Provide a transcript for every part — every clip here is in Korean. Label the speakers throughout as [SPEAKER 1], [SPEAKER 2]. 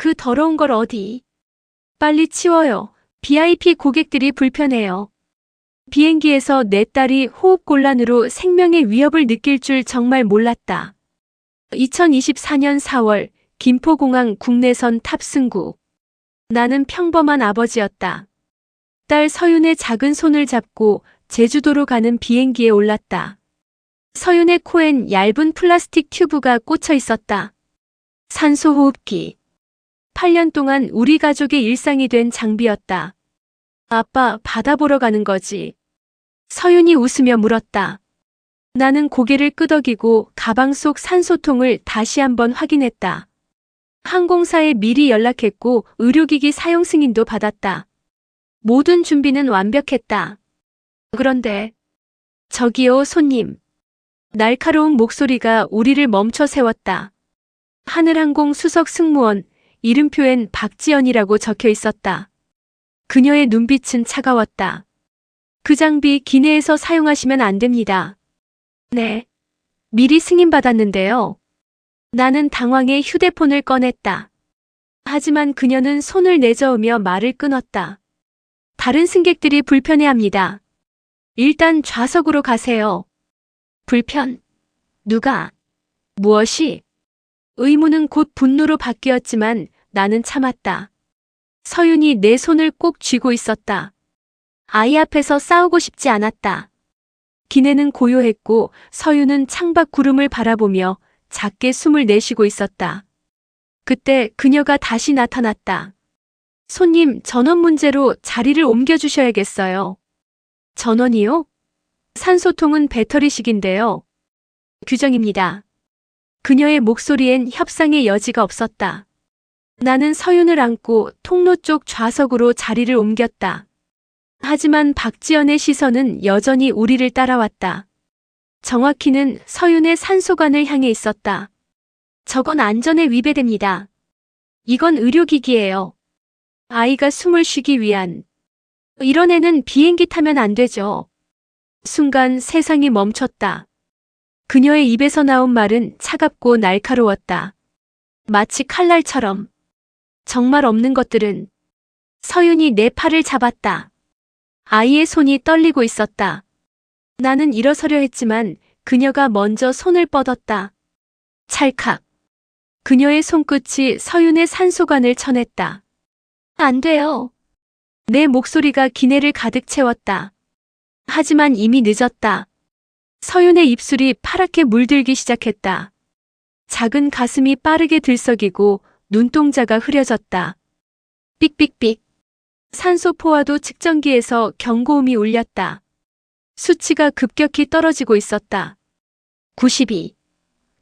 [SPEAKER 1] 그 더러운 걸 어디? 빨리 치워요. VIP 고객들이 불편해요. 비행기에서 내 딸이 호흡곤란으로 생명의 위협을 느낄 줄 정말 몰랐다. 2024년 4월 김포공항 국내선 탑승구. 나는 평범한 아버지였다. 딸 서윤의 작은 손을 잡고 제주도로 가는 비행기에 올랐다. 서윤의 코엔 얇은 플라스틱 튜브가 꽂혀 있었다. 산소호흡기. 8년 동안 우리 가족의 일상이 된 장비였다. 아빠, 바다 보러 가는 거지? 서윤이 웃으며 물었다. 나는 고개를 끄덕이고 가방 속 산소통을 다시 한번 확인했다. 항공사에 미리 연락했고 의료기기 사용 승인도 받았다. 모든 준비는 완벽했다. 그런데 저기요, 손님. 날카로운 목소리가 우리를 멈춰 세웠다. 하늘항공 수석 승무원, 이름표엔 박지연이라고 적혀 있었다. 그녀의 눈빛은 차가웠다. 그 장비 기내에서 사용하시면 안 됩니다. 네. 미리 승인받았는데요. 나는 당황해 휴대폰을 꺼냈다. 하지만 그녀는 손을 내저으며 말을 끊었다. 다른 승객들이 불편해합니다. 일단 좌석으로 가세요. 불편? 누가? 무엇이? 의문은 곧 분노로 바뀌었지만 나는 참았다. 서윤이 내 손을 꼭 쥐고 있었다. 아이 앞에서 싸우고 싶지 않았다. 기내는 고요했고 서윤은 창밖 구름을 바라보며 작게 숨을 내쉬고 있었다. 그때 그녀가 다시 나타났다. 손님, 전원 문제로 자리를 옮겨주셔야겠어요. 전원이요? 산소통은 배터리식인데요. 규정입니다. 그녀의 목소리엔 협상의 여지가 없었다. 나는 서윤을 안고 통로 쪽 좌석으로 자리를 옮겼다. 하지만 박지연의 시선은 여전히 우리를 따라왔다. 정확히는 서윤의 산소관을 향해 있었다. 저건 안전에 위배됩니다. 이건 의료기기예요. 아이가 숨을 쉬기 위한. 이런 애는 비행기 타면 안 되죠. 순간 세상이 멈췄다. 그녀의 입에서 나온 말은 차갑고 날카로웠다. 마치 칼날처럼. 정말 없는 것들은. 서윤이 내 팔을 잡았다. 아이의 손이 떨리고 있었다. 나는 일어서려 했지만 그녀가 먼저 손을 뻗었다. 찰칵. 그녀의 손끝이 서윤의 산소관을 쳐냈다. 안 돼요. 내 목소리가 기내를 가득 채웠다. 하지만 이미 늦었다. 서윤의 입술이 파랗게 물들기 시작했다. 작은 가슴이 빠르게 들썩이고 눈동자가 흐려졌다. 삑삑삑. 산소 포화도 측정기에서 경고음이 울렸다. 수치가 급격히 떨어지고 있었다. 92,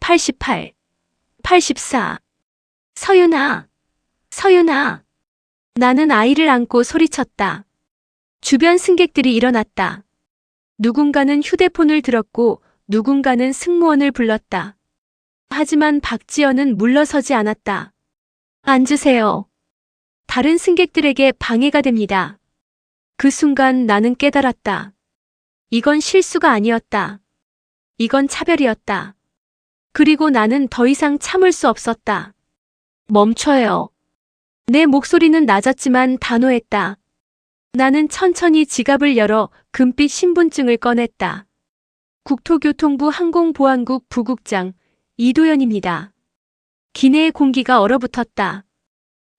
[SPEAKER 1] 88, 84. 서윤아, 서윤아. 나는 아이를 안고 소리쳤다. 주변 승객들이 일어났다. 누군가는 휴대폰을 들었고 누군가는 승무원을 불렀다. 하지만 박지연은 물러서지 않았다. 앉으세요. 다른 승객들에게 방해가 됩니다. 그 순간 나는 깨달았다. 이건 실수가 아니었다. 이건 차별이었다. 그리고 나는 더 이상 참을 수 없었다. 멈춰요. 내 목소리는 낮았지만 단호했다. 나는 천천히 지갑을 열어 금빛 신분증을 꺼냈다. 국토교통부 항공보안국 부국장 이도연입니다. 기내의 공기가 얼어붙었다.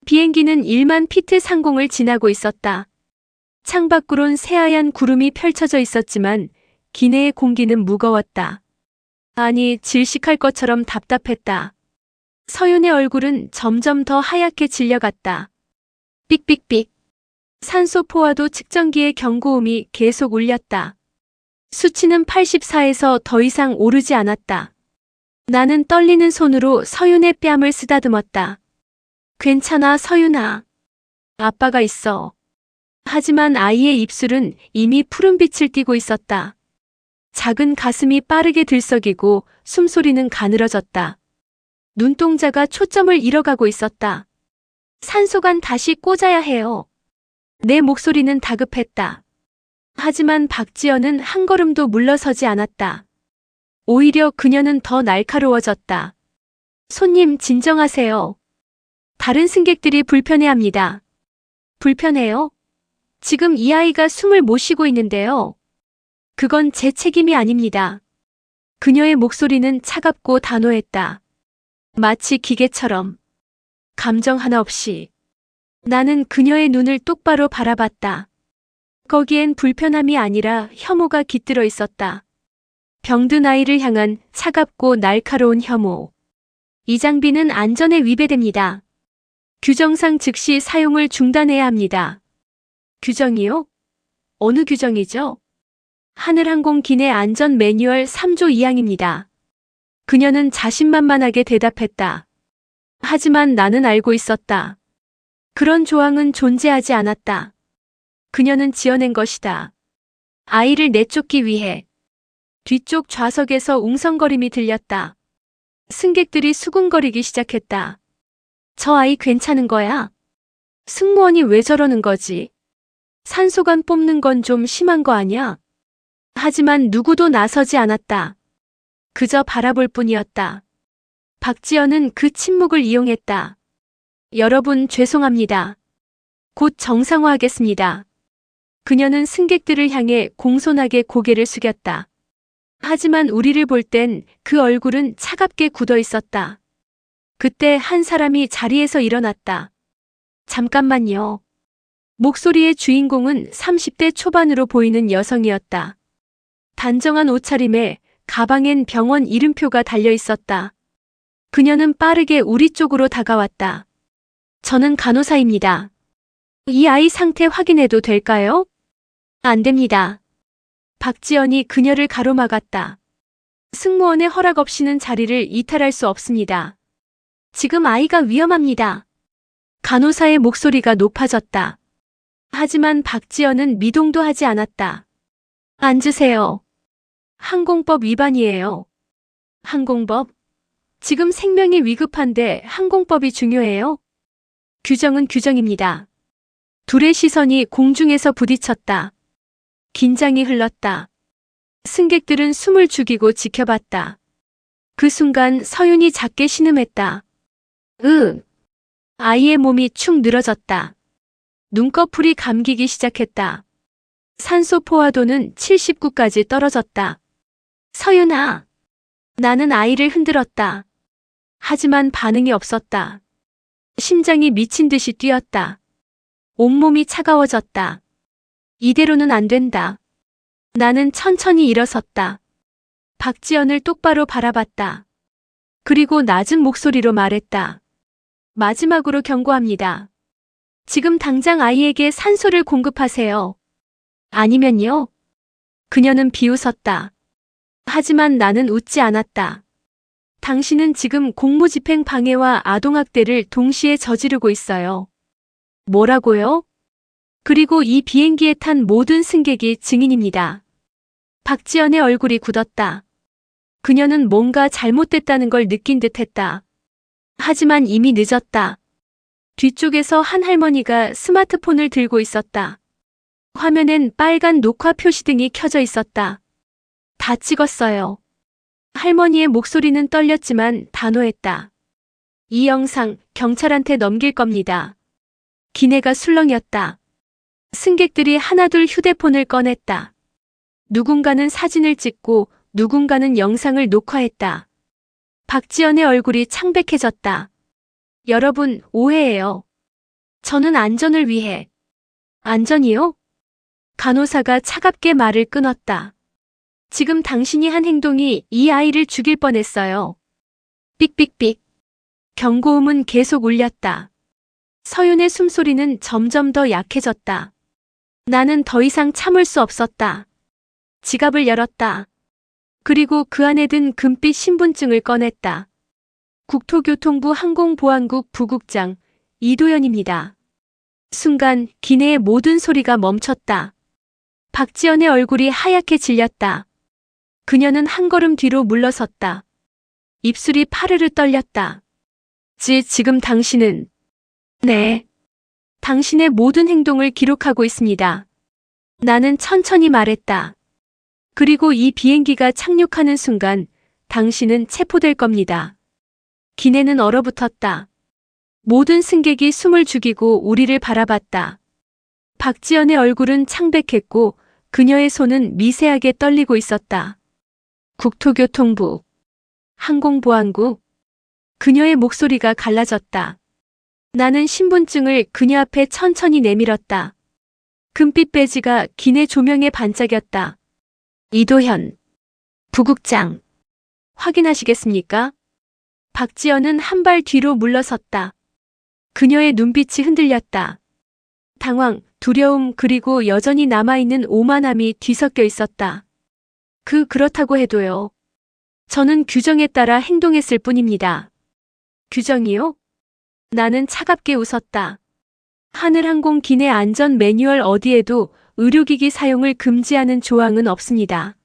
[SPEAKER 1] 비행기는 1만 피트 상공을 지나고 있었다. 창밖으론 새하얀 구름이 펼쳐져 있었지만 기내의 공기는 무거웠다. 아니, 질식할 것처럼 답답했다. 서윤의 얼굴은 점점 더 하얗게 질려갔다. 삑삑삑. 산소 포화도 측정기의 경고음이 계속 울렸다. 수치는 84에서 더 이상 오르지 않았다. 나는 떨리는 손으로 서윤의 뺨을 쓰다듬었다. 괜찮아, 서윤아. 아빠가 있어. 하지만 아이의 입술은 이미 푸른빛을 띠고 있었다. 작은 가슴이 빠르게 들썩이고 숨소리는 가늘어졌다. 눈동자가 초점을 잃어가고 있었다. 산소관 다시 꽂아야 해요. 내 목소리는 다급했다. 하지만 박지연은 한 걸음도 물러서지 않았다. 오히려 그녀는 더 날카로워졌다. 손님, 진정하세요. 다른 승객들이 불편해합니다. 불편해요? 지금 이 아이가 숨을 못 쉬고 있는데요. 그건 제 책임이 아닙니다. 그녀의 목소리는 차갑고 단호했다. 마치 기계처럼. 감정 하나 없이. 나는 그녀의 눈을 똑바로 바라봤다. 거기엔 불편함이 아니라 혐오가 깃들어 있었다. 병든 아이를 향한 차갑고 날카로운 혐오. 이 장비는 안전에 위배됩니다. 규정상 즉시 사용을 중단해야 합니다. 규정이요? 어느 규정이죠? 하늘항공 기내 안전 매뉴얼 3조 2항입니다. 그녀는 자신만만하게 대답했다. 하지만 나는 알고 있었다. 그런 조항은 존재하지 않았다. 그녀는 지어낸 것이다. 아이를 내쫓기 위해. 뒤쪽 좌석에서 웅성거림이 들렸다. 승객들이 수군거리기 시작했다. 저 아이 괜찮은 거야? 승무원이 왜 저러는 거지? 산소관 뽑는 건 좀 심한 거 아니야? 하지만 누구도 나서지 않았다. 그저 바라볼 뿐이었다. 박지연은 그 침묵을 이용했다. 여러분 죄송합니다. 곧 정상화하겠습니다. 그녀는 승객들을 향해 공손하게 고개를 숙였다. 하지만 우리를 볼 땐 그 얼굴은 차갑게 굳어 있었다. 그때 한 사람이 자리에서 일어났다. 잠깐만요. 목소리의 주인공은 30대 초반으로 보이는 여성이었다. 단정한 옷차림에 가방엔 병원 이름표가 달려 있었다. 그녀는 빠르게 우리 쪽으로 다가왔다. 저는 간호사입니다. 이 아이 상태 확인해도 될까요? 안 됩니다. 박지연이 그녀를 가로막았다. 승무원의 허락 없이는 자리를 이탈할 수 없습니다. 지금 아이가 위험합니다. 간호사의 목소리가 높아졌다. 하지만 박지연은 미동도 하지 않았다. 앉으세요. 항공법 위반이에요. 항공법? 지금 생명이 위급한데 항공법이 중요해요? 규정은 규정입니다. 둘의 시선이 공중에서 부딪혔다. 긴장이 흘렀다. 승객들은 숨을 죽이고 지켜봤다. 그 순간 서윤이 작게 신음했다. 아이의 몸이 축 늘어졌다. 눈꺼풀이 감기기 시작했다. 산소 포화도는 79까지 떨어졌다. 서윤아. 나는 아이를 흔들었다. 하지만 반응이 없었다. 심장이 미친 듯이 뛰었다. 온몸이 차가워졌다. 이대로는 안 된다. 나는 천천히 일어섰다. 박지연을 똑바로 바라봤다. 그리고 낮은 목소리로 말했다. 마지막으로 경고합니다. 지금 당장 아이에게 산소를 공급하세요. 아니면요. 그녀는 비웃었다. 하지만 나는 웃지 않았다. 당신은 지금 공무집행 방해와 아동학대를 동시에 저지르고 있어요. 뭐라고요? 그리고 이 비행기에 탄 모든 승객이 증인입니다. 박지연의 얼굴이 굳었다. 그녀는 뭔가 잘못됐다는 걸 느낀 듯했다. 하지만 이미 늦었다. 뒤쪽에서 한 할머니가 스마트폰을 들고 있었다. 화면엔 빨간 녹화 표시등이 켜져 있었다. 다 찍었어요. 할머니의 목소리는 떨렸지만 단호했다. 이 영상 경찰한테 넘길 겁니다. 기내가 술렁였다. 승객들이 하나둘 휴대폰을 꺼냈다. 누군가는 사진을 찍고 누군가는 영상을 녹화했다. 박지연의 얼굴이 창백해졌다. 여러분, 오해예요. 저는 안전을 위해. 안전이요? 간호사가 차갑게 말을 끊었다. 지금 당신이 한 행동이 이 아이를 죽일 뻔했어요. 삑삑삑. 경고음은 계속 울렸다. 서윤의 숨소리는 점점 더 약해졌다. 나는 더 이상 참을 수 없었다. 지갑을 열었다. 그리고 그 안에 든 금빛 신분증을 꺼냈다. 국토교통부 항공보안국 부국장 이도연입니다. 순간 기내의 모든 소리가 멈췄다. 박지연의 얼굴이 하얗게 질렸다. 그녀는 한 걸음 뒤로 물러섰다. 입술이 파르르 떨렸다. 지금 당신은... 네. 당신의 모든 행동을 기록하고 있습니다. 나는 천천히 말했다. 그리고 이 비행기가 착륙하는 순간 당신은 체포될 겁니다. 기내는 얼어붙었다. 모든 승객이 숨을 죽이고 우리를 바라봤다. 박지연의 얼굴은 창백했고 그녀의 손은 미세하게 떨리고 있었다. 국토교통부, 항공보안국. 그녀의 목소리가 갈라졌다. 나는 신분증을 그녀 앞에 천천히 내밀었다. 금빛 배지가 기내 조명에 반짝였다. 이도현, 부국장. 확인하시겠습니까? 박지연은 한 발 뒤로 물러섰다. 그녀의 눈빛이 흔들렸다. 당황, 두려움 그리고 여전히 남아있는 오만함이 뒤섞여 있었다. 그렇다고 해도요. 저는 규정에 따라 행동했을 뿐입니다. 규정이요? 나는 차갑게 웃었다. 하늘항공 기내 안전 매뉴얼 어디에도 의료기기 사용을 금지하는 조항은 없습니다.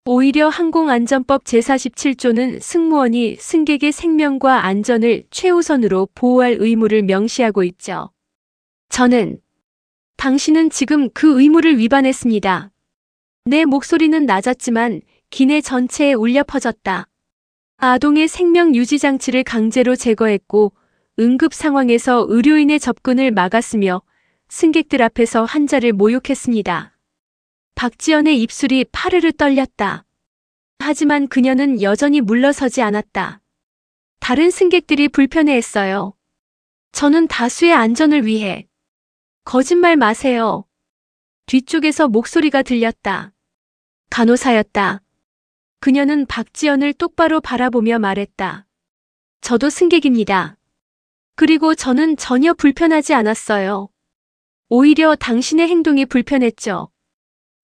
[SPEAKER 1] 오히려 항공안전법 제47조는 승무원이 승객의 생명과 안전을 최우선으로 보호할 의무를 명시하고 있죠. 당신은 지금 그 의무를 위반했습니다. 내 목소리는 낮았지만 기내 전체에 울려 퍼졌다. 아동의 생명 유지 장치를 강제로 제거했고 응급 상황에서 의료인의 접근을 막았으며 승객들 앞에서 환자를 모욕했습니다. 박지연의 입술이 파르르 떨렸다. 하지만 그녀는 여전히 물러서지 않았다. 다른 승객들이 불편해했어요. 저는 다수의 안전을 위해. 거짓말 마세요. 뒤쪽에서 목소리가 들렸다. 간호사였다. 그녀는 박지연을 똑바로 바라보며 말했다. 저도 승객입니다. 그리고 저는 전혀 불편하지 않았어요. 오히려 당신의 행동이 불편했죠.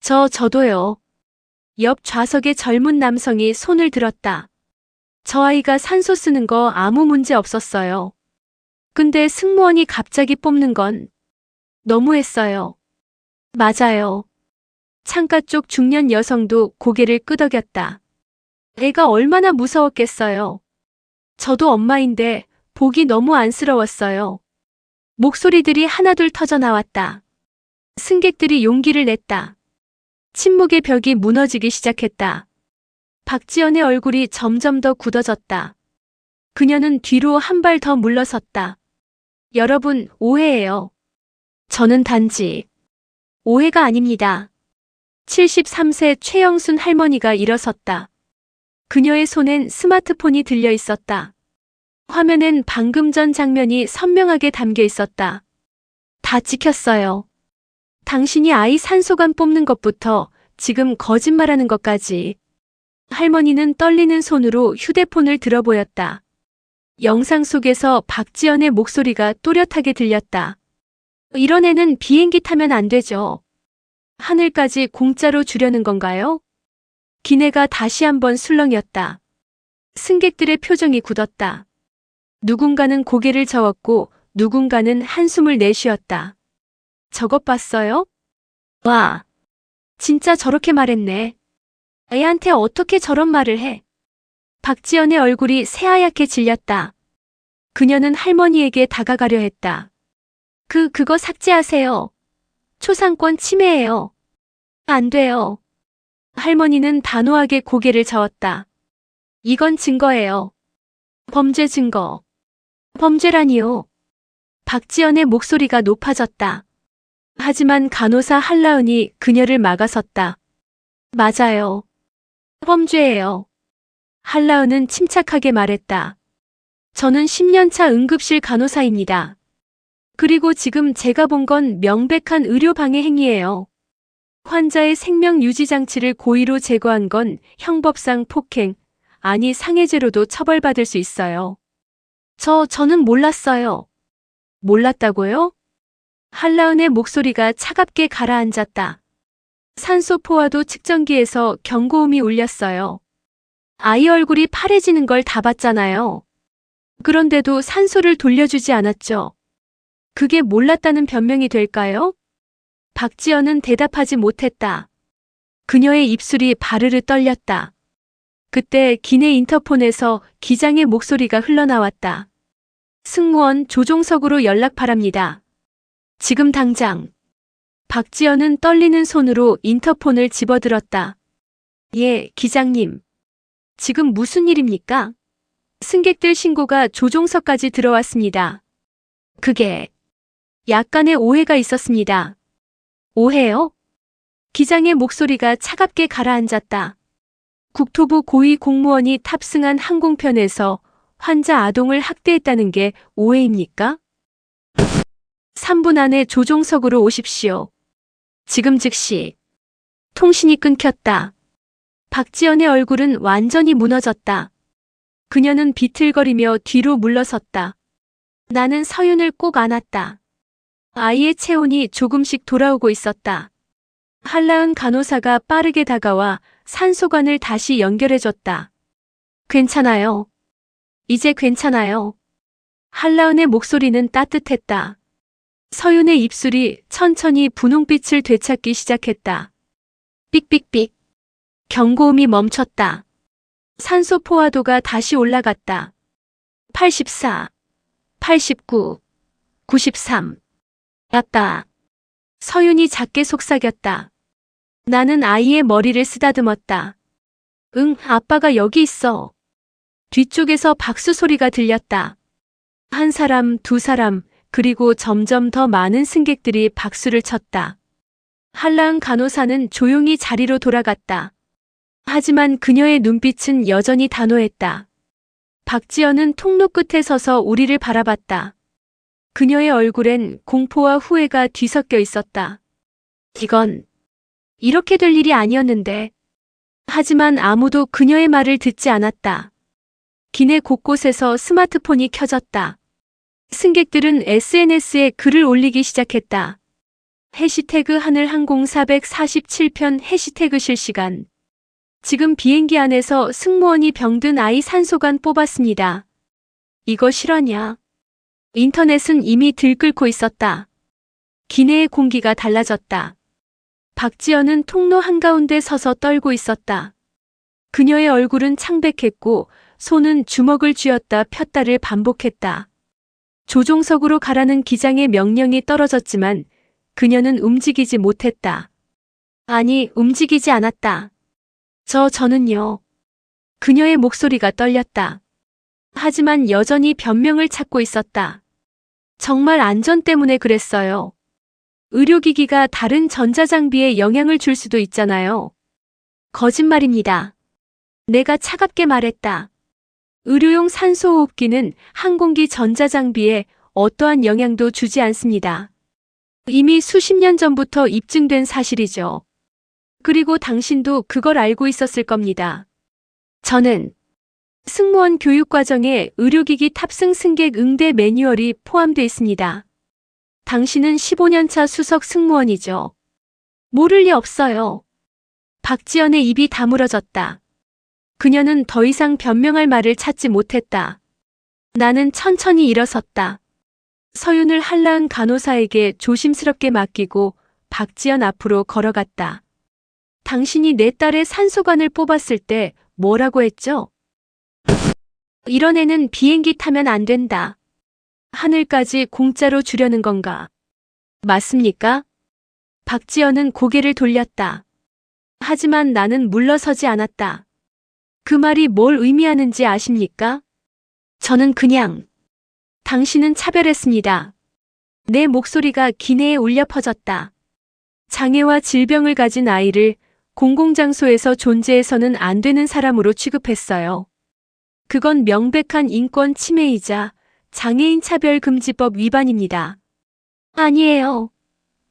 [SPEAKER 1] 저도요. 옆 좌석의 젊은 남성이 손을 들었다. 저 아이가 산소 쓰는 거 아무 문제 없었어요. 근데 승무원이 갑자기 뽑는 건 너무했어요. 맞아요. 창가 쪽 중년 여성도 고개를 끄덕였다. 애가 얼마나 무서웠겠어요. 저도 엄마인데 보기 너무 안쓰러웠어요. 목소리들이 하나둘 터져 나왔다. 승객들이 용기를 냈다. 침묵의 벽이 무너지기 시작했다. 박지연의 얼굴이 점점 더 굳어졌다. 그녀는 뒤로 한 발 더 물러섰다. 여러분, 오해예요. 저는 단지 오해가 아닙니다. 73세 최영순 할머니가 일어섰다. 그녀의 손엔 스마트폰이 들려 있었다. 화면엔 방금 전 장면이 선명하게 담겨 있었다. 다 찍혔어요. 당신이 아이 산소관 뽑는 것부터 지금 거짓말하는 것까지. 할머니는 떨리는 손으로 휴대폰을 들어 보였다. 영상 속에서 박지연의 목소리가 또렷하게 들렸다. 이런 애는 비행기 타면 안 되죠. 하늘까지 공짜로 주려는 건가요? 기내가 다시 한번 술렁였다. 승객들의 표정이 굳었다. 누군가는 고개를 저었고 누군가는 한숨을 내쉬었다. 저것 봤어요? 와, 진짜 저렇게 말했네. 애한테 어떻게 저런 말을 해? 박지연의 얼굴이 새하얗게 질렸다. 그녀는 할머니에게 다가가려 했다. 그거 삭제하세요. 초상권 침해예요. 안 돼요. 할머니는 단호하게 고개를 저었다. 이건 증거예요. 범죄 증거. 범죄라니요. 박지연의 목소리가 높아졌다. 하지만 간호사 한라은이 그녀를 막아섰다. 맞아요. 범죄예요. 한라은은 침착하게 말했다. 저는 10년차 응급실 간호사입니다. 그리고 지금 제가 본 건 명백한 의료방해 행위예요. 환자의 생명 유지 장치를 고의로 제거한 건 형법상 폭행, 아니 상해죄로도 처벌받을 수 있어요. 저는 몰랐어요. 몰랐다고요? 한라은의 목소리가 차갑게 가라앉았다. 산소 포화도 측정기에서 경고음이 울렸어요. 아이 얼굴이 파래지는 걸 다 봤잖아요. 그런데도 산소를 돌려주지 않았죠. 그게 몰랐다는 변명이 될까요? 박지연은 대답하지 못했다. 그녀의 입술이 바르르 떨렸다. 그때 기내 인터폰에서 기장의 목소리가 흘러나왔다. 승무원 조종석으로 연락 바랍니다. 지금 당장. 박지연은 떨리는 손으로 인터폰을 집어들었다. 예, 기장님. 지금 무슨 일입니까? 승객들 신고가 조종석까지 들어왔습니다. 그게 약간의 오해가 있었습니다. 오해요? 기장의 목소리가 차갑게 가라앉았다. 국토부 고위 공무원이 탑승한 항공편에서 환자 아동을 학대했다는 게 오해입니까? 3분 안에 조종석으로 오십시오. 지금 즉시. 통신이 끊겼다. 박지연의 얼굴은 완전히 무너졌다. 그녀는 비틀거리며 뒤로 물러섰다. 나는 서윤을 꼭 안았다. 아이의 체온이 조금씩 돌아오고 있었다. 한라은 간호사가 빠르게 다가와 산소관을 다시 연결해줬다. 괜찮아요. 이제 괜찮아요. 한라은의 목소리는 따뜻했다. 서윤의 입술이 천천히 분홍빛을 되찾기 시작했다. 삑삑삑. 경고음이 멈췄다. 산소 포화도가 다시 올라갔다. 84, 89, 93. 아빠. 서윤이 작게 속삭였다. 나는 아이의 머리를 쓰다듬었다. 응, 아빠가 여기 있어. 뒤쪽에서 박수 소리가 들렸다. 한 사람, 두 사람, 그리고 점점 더 많은 승객들이 박수를 쳤다. 한라은 간호사는 조용히 자리로 돌아갔다. 하지만 그녀의 눈빛은 여전히 단호했다. 박지연은 통로 끝에 서서 우리를 바라봤다. 그녀의 얼굴엔 공포와 후회가 뒤섞여 있었다. 이건 이렇게 될 일이 아니었는데. 하지만 아무도 그녀의 말을 듣지 않았다. 기내 곳곳에서 스마트폰이 켜졌다. 승객들은 SNS에 글을 올리기 시작했다. 해시태그 하늘항공 447편 해시태그 실시간. 지금 비행기 안에서 승무원이 병든 아이 산소관 뽑았습니다. 이거 실화냐? 인터넷은 이미 들끓고 있었다. 기내의 공기가 달라졌다. 박지연은 통로 한가운데 서서 떨고 있었다. 그녀의 얼굴은 창백했고 손은 주먹을 쥐었다 폈다를 반복했다. 조종석으로 가라는 기장의 명령이 떨어졌지만 그녀는 움직이지 못했다. 아니, 움직이지 않았다. 저는요. 그녀의 목소리가 떨렸다. 하지만 여전히 변명을 찾고 있었다. 정말 안전 때문에 그랬어요. 의료기기가 다른 전자장비에 영향을 줄 수도 있잖아요. 거짓말입니다. 내가 차갑게 말했다. 의료용 산소호흡기는 항공기 전자장비에 어떠한 영향도 주지 않습니다. 이미 수십 년 전부터 입증된 사실이죠. 그리고 당신도 그걸 알고 있었을 겁니다. 저는 승무원 교육과정에 의료기기 탑승 승객 응대 매뉴얼이 포함되어 있습니다. 당신은 15년차 수석 승무원이죠. 모를 리 없어요. 박지연의 입이 다물어졌다. 그녀는 더 이상 변명할 말을 찾지 못했다. 나는 천천히 일어섰다. 서윤을 한라은 간호사에게 조심스럽게 맡기고 박지연 앞으로 걸어갔다. 당신이 내 딸의 산소관을 뽑았을 때 뭐라고 했죠? 이런 애는 비행기 타면 안 된다. 하늘까지 공짜로 주려는 건가? 맞습니까? 박지연은 고개를 돌렸다. 하지만 나는 물러서지 않았다. 그 말이 뭘 의미하는지 아십니까? 저는 그냥 당신은 차별했습니다. 내 목소리가 기내에 울려 퍼졌다. 장애와 질병을 가진 아이를 공공장소에서 존재해서는 안 되는 사람으로 취급했어요. 그건 명백한 인권 침해이자 장애인 차별금지법 위반입니다. 아니에요.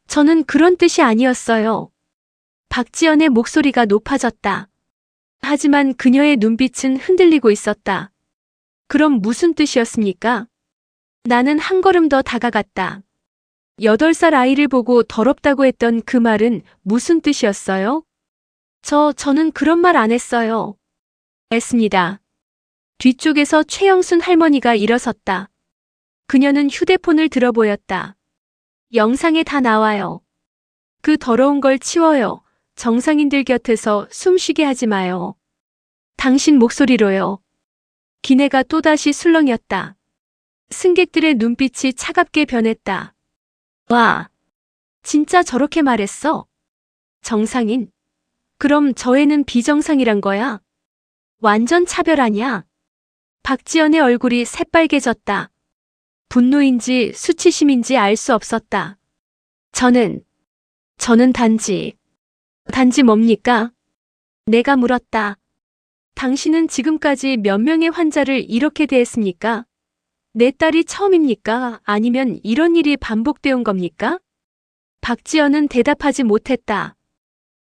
[SPEAKER 1] 저는 그런 뜻이 아니었어요. 박지연의 목소리가 높아졌다. 하지만 그녀의 눈빛은 흔들리고 있었다. 그럼 무슨 뜻이었습니까? 나는 한 걸음 더 다가갔다. 8살 아이를 보고 더럽다고 했던 그 말은 무슨 뜻이었어요? 저는 그런 말 안 했어요. 했습니다. 뒤쪽에서 최영순 할머니가 일어섰다. 그녀는 휴대폰을 들어 보였다. 영상에 다 나와요. 그 더러운 걸 치워요. 정상인들 곁에서 숨쉬게 하지 마요. 당신 목소리로요. 기내가 또다시 술렁였다. 승객들의 눈빛이 차갑게 변했다. 와, 진짜 저렇게 말했어? 정상인? 그럼 저 애는 비정상이란 거야? 완전 차별 아냐? 박지연의 얼굴이 새빨개졌다. 분노인지 수치심인지 알 수 없었다. 저는 단지 뭡니까? 내가 물었다. 당신은 지금까지 몇 명의 환자를 이렇게 대했습니까? 내 딸이 처음입니까? 아니면 이런 일이 반복되어 온 겁니까? 박지연은 대답하지 못했다.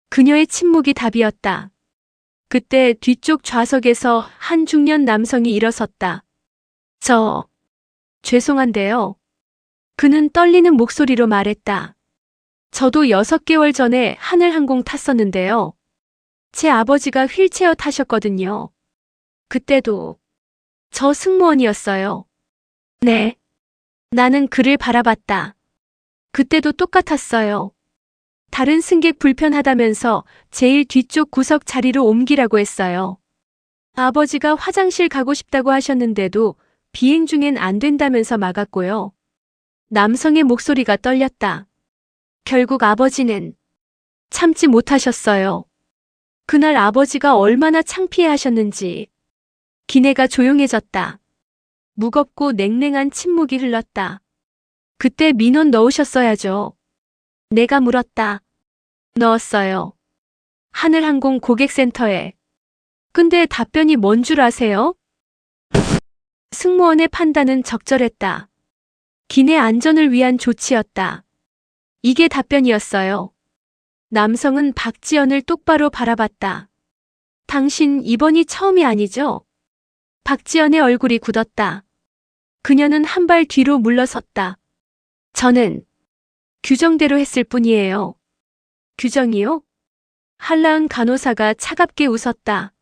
[SPEAKER 1] 그녀의 침묵이 답이었다. 그때 뒤쪽 좌석에서 한 중년 남성이 일어섰다. 죄송한데요. 그는 떨리는 목소리로 말했다. 저도 6개월 전에 하늘항공 탔었는데요. 제 아버지가 휠체어 타셨거든요. 그때도 저 승무원이었어요. 네. 나는 그를 바라봤다. 그때도 똑같았어요. 다른 승객 불편하다면서 제일 뒤쪽 구석 자리로 옮기라고 했어요. 아버지가 화장실 가고 싶다고 하셨는데도 비행 중엔 안 된다면서 막았고요. 남성의 목소리가 떨렸다. 결국 아버지는 참지 못하셨어요. 그날 아버지가 얼마나 창피해 하셨는지. 기내가 조용해졌다. 무겁고 냉랭한 침묵이 흘렀다. 그때 민원 넣으셨어야죠. 내가 물었다. 넣었어요. 하늘항공 고객센터에. 근데 답변이 뭔 줄 아세요? 승무원의 판단은 적절했다. 기내 안전을 위한 조치였다. 이게 답변이었어요. 남성은 박지연을 똑바로 바라봤다. 당신 이번이 처음이 아니죠? 박지연의 얼굴이 굳었다. 그녀는 한 발 뒤로 물러섰다. 저는 규정대로 했을 뿐이에요. 규정이요? 한라은 간호사가 차갑게 웃었다.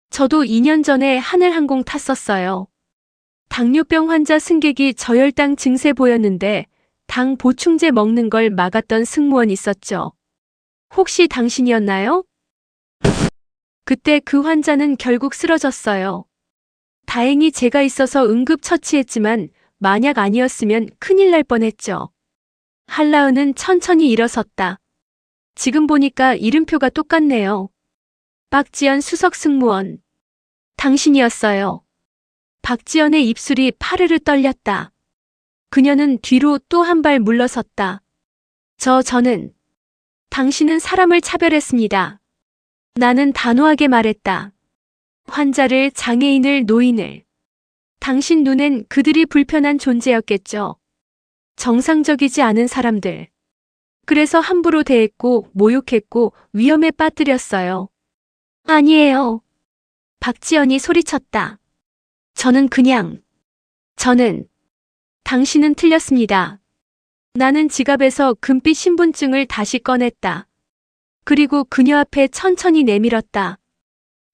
[SPEAKER 1] 저도 2년 전에 하늘항공 탔었어요. 당뇨병 환자 승객이 저혈당 증세 보였는데 당 보충제 먹는 걸 막았던 승무원 있었죠. 혹시 당신이었나요? 그때 그 환자는 결국 쓰러졌어요. 다행히 제가 있어서 응급처치했지만 만약 아니었으면 큰일 날 뻔했죠. 한라은은 천천히 일어섰다. 지금 보니까 이름표가 똑같네요. 박지연 수석 승무원. 당신이었어요. 박지연의 입술이 파르르 떨렸다. 그녀는 뒤로 또 한 발 물러섰다. 저는 당신은 사람을 차별했습니다. 나는 단호하게 말했다. 환자를, 장애인을, 노인을. 당신 눈엔 그들이 불편한 존재였겠죠. 정상적이지 않은 사람들. 그래서 함부로 대했고 모욕했고 위험에 빠뜨렸어요. 아니에요. 박지연이 소리쳤다. 저는 당신은 틀렸습니다. 나는 지갑에서 금빛 신분증을 다시 꺼냈다. 그리고 그녀 앞에 천천히 내밀었다.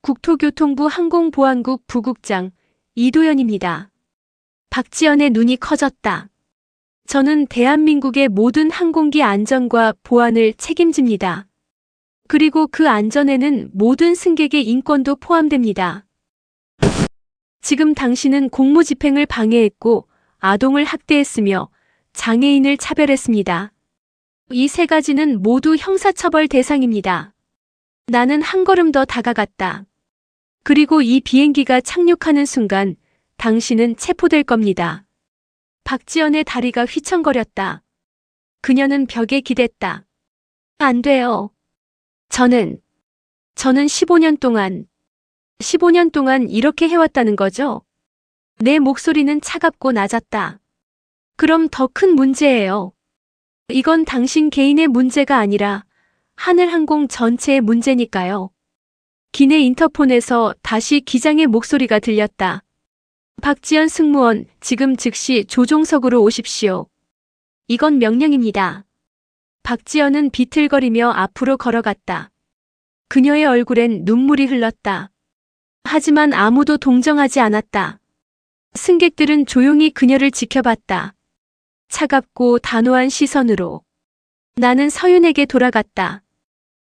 [SPEAKER 1] 국토교통부 항공보안국 부국장 이도연입니다. 박지연의 눈이 커졌다. 저는 대한민국의 모든 항공기 안전과 보안을 책임집니다. 그리고 그 안전에는 모든 승객의 인권도 포함됩니다. 지금 당신은 공무집행을 방해했고 아동을 학대했으며 장애인을 차별했습니다. 이 3가지는 모두 형사처벌 대상입니다. 나는 한 걸음 더 다가갔다. 그리고 이 비행기가 착륙하는 순간 당신은 체포될 겁니다. 박지연의 다리가 휘청거렸다. 그녀는 벽에 기댔다. 안 돼요. 저는 15년 동안 이렇게 해왔다는 거죠? 내 목소리는 차갑고 낮았다. 그럼 더 큰 문제예요. 이건 당신 개인의 문제가 아니라 하늘항공 전체의 문제니까요. 기내 인터폰에서 다시 기장의 목소리가 들렸다. 박지연 승무원, 지금 즉시 조종석으로 오십시오. 이건 명령입니다. 박지연은 비틀거리며 앞으로 걸어갔다. 그녀의 얼굴엔 눈물이 흘렀다. 하지만 아무도 동정하지 않았다. 승객들은 조용히 그녀를 지켜봤다. 차갑고 단호한 시선으로. 나는 서윤에게 돌아갔다.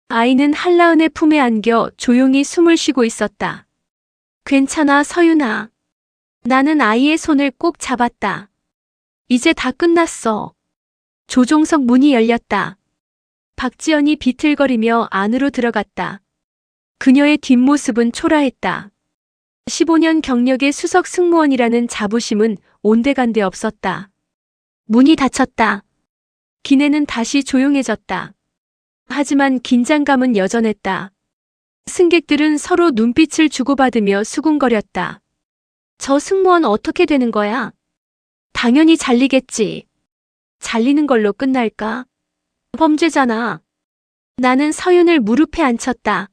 [SPEAKER 1] 아이는 한라은의 품에 안겨 조용히 숨을 쉬고 있었다. 괜찮아, 서윤아. 나는 아이의 손을 꼭 잡았다. 이제 다 끝났어. 조종석 문이 열렸다. 박지연이 비틀거리며 안으로 들어갔다. 그녀의 뒷모습은 초라했다. 15년 경력의 수석 승무원이라는 자부심은 온데간데 없었다. 문이 닫혔다. 기내는 다시 조용해졌다. 하지만 긴장감은 여전했다. 승객들은 서로 눈빛을 주고받으며 수군거렸다. 저 승무원 어떻게 되는 거야? 당연히 잘리겠지. 잘리는 걸로 끝날까? 범죄잖아. 나는 서윤을 무릎에 앉혔다.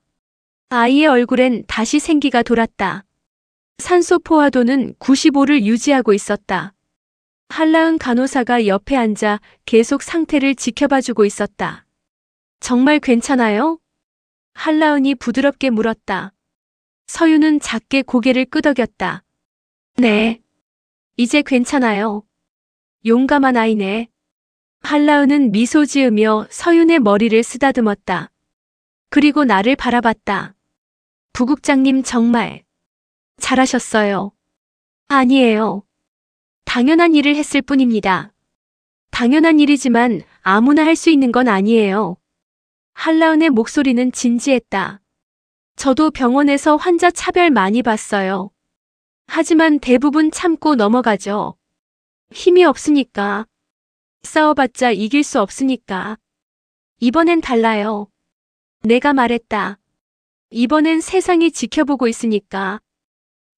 [SPEAKER 1] 아이의 얼굴엔 다시 생기가 돌았다. 산소 포화도는 95를 유지하고 있었다. 한라은 간호사가 옆에 앉아 계속 상태를 지켜봐주고 있었다. 정말 괜찮아요? 한라은이 부드럽게 물었다. 서윤은 작게 고개를 끄덕였다. 네. 이제 괜찮아요. 용감한 아이네. 한라은은 미소 지으며 서윤의 머리를 쓰다듬었다. 그리고 나를 바라봤다. 부국장님 정말 잘하셨어요. 아니에요. 당연한 일을 했을 뿐입니다. 당연한 일이지만 아무나 할 수 있는 건 아니에요. 한라은의 목소리는 진지했다. 저도 병원에서 환자 차별 많이 봤어요. 하지만 대부분 참고 넘어가죠. 힘이 없으니까. 싸워봤자 이길 수 없으니까. 이번엔 달라요. 내가 말했다. 이번엔 세상이 지켜보고 있으니까.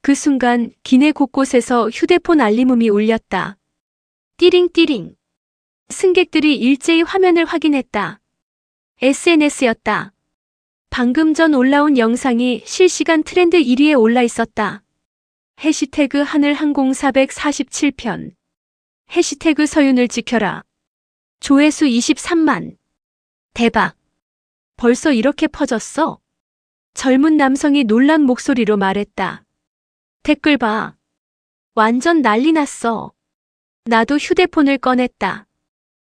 [SPEAKER 1] 그 순간 기내 곳곳에서 휴대폰 알림음이 울렸다. 띠링띠링. 승객들이 일제히 화면을 확인했다. SNS였다. 방금 전 올라온 영상이 실시간 트렌드 1위에 올라 있었다. 해시태그 하늘항공 447편. 해시태그 서윤을 지켜라. 조회수 23만. 대박. 벌써 이렇게 퍼졌어? 젊은 남성이 놀란 목소리로 말했다. 댓글 봐. 완전 난리 났어. 나도 휴대폰을 꺼냈다.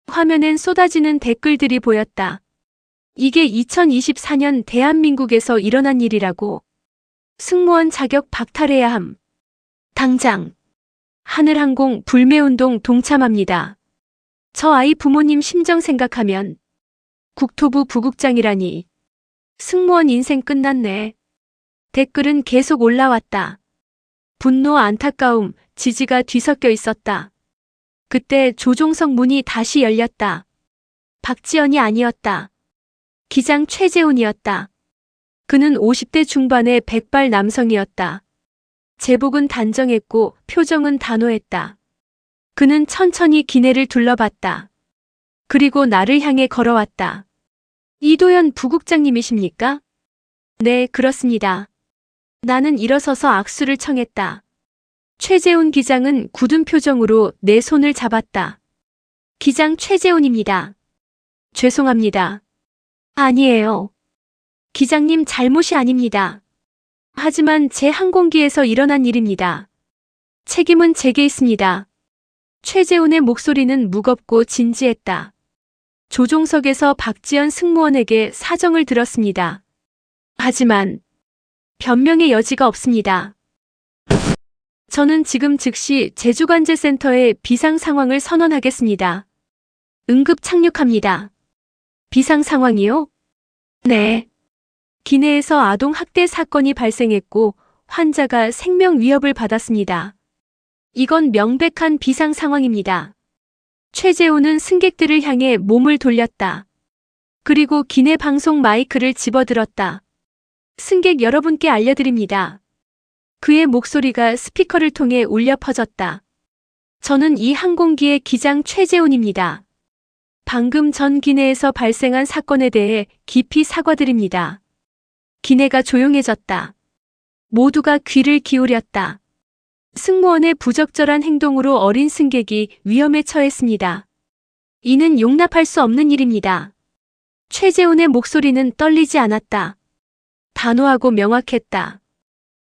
[SPEAKER 1] 화면엔 쏟아지는 댓글들이 보였다. 이게 2024년 대한민국에서 일어난 일이라고. 승무원 자격 박탈해야 함. 당장. 하늘항공 불매운동 동참합니다. 저 아이 부모님 심정 생각하면. 국토부 부국장이라니. 승무원 인생 끝났네. 댓글은 계속 올라왔다. 분노, 안타까움, 지지가 뒤섞여 있었다. 그때 조종석 문이 다시 열렸다. 박지연이 아니었다. 기장 최재훈이었다. 그는 50대 중반의 백발 남성이었다. 제복은 단정했고 표정은 단호했다. 그는 천천히 기내를 둘러봤다. 그리고 나를 향해 걸어왔다. 이도현 부국장님이십니까? 네, 그렇습니다. 나는 일어서서 악수를 청했다. 최재훈 기장은 굳은 표정으로 내 손을 잡았다. 기장 최재훈입니다. 죄송합니다. 아니에요. 기장님 잘못이 아닙니다. 하지만 제 항공기에서 일어난 일입니다. 책임은 제게 있습니다. 최재훈의 목소리는 무겁고 진지했다. 조종석에서 박지연 승무원에게 사정을 들었습니다. 하지만 변명의 여지가 없습니다. 저는 지금 즉시 제주관제센터에 비상 상황을 선언하겠습니다. 응급 착륙합니다. 비상 상황이요? 네. 기내에서 아동 학대 사건이 발생했고 환자가 생명 위협을 받았습니다. 이건 명백한 비상 상황입니다. 최재훈은 승객들을 향해 몸을 돌렸다. 그리고 기내 방송 마이크를 집어들었다. 승객 여러분께 알려드립니다. 그의 목소리가 스피커를 통해 울려 퍼졌다. 저는 이 항공기의 기장 최재훈입니다. 방금 전 기내에서 발생한 사건에 대해 깊이 사과드립니다. 기내가 조용해졌다. 모두가 귀를 기울였다. 승무원의 부적절한 행동으로 어린 승객이 위험에 처했습니다. 이는 용납할 수 없는 일입니다. 최재훈의 목소리는 떨리지 않았다. 단호하고 명확했다.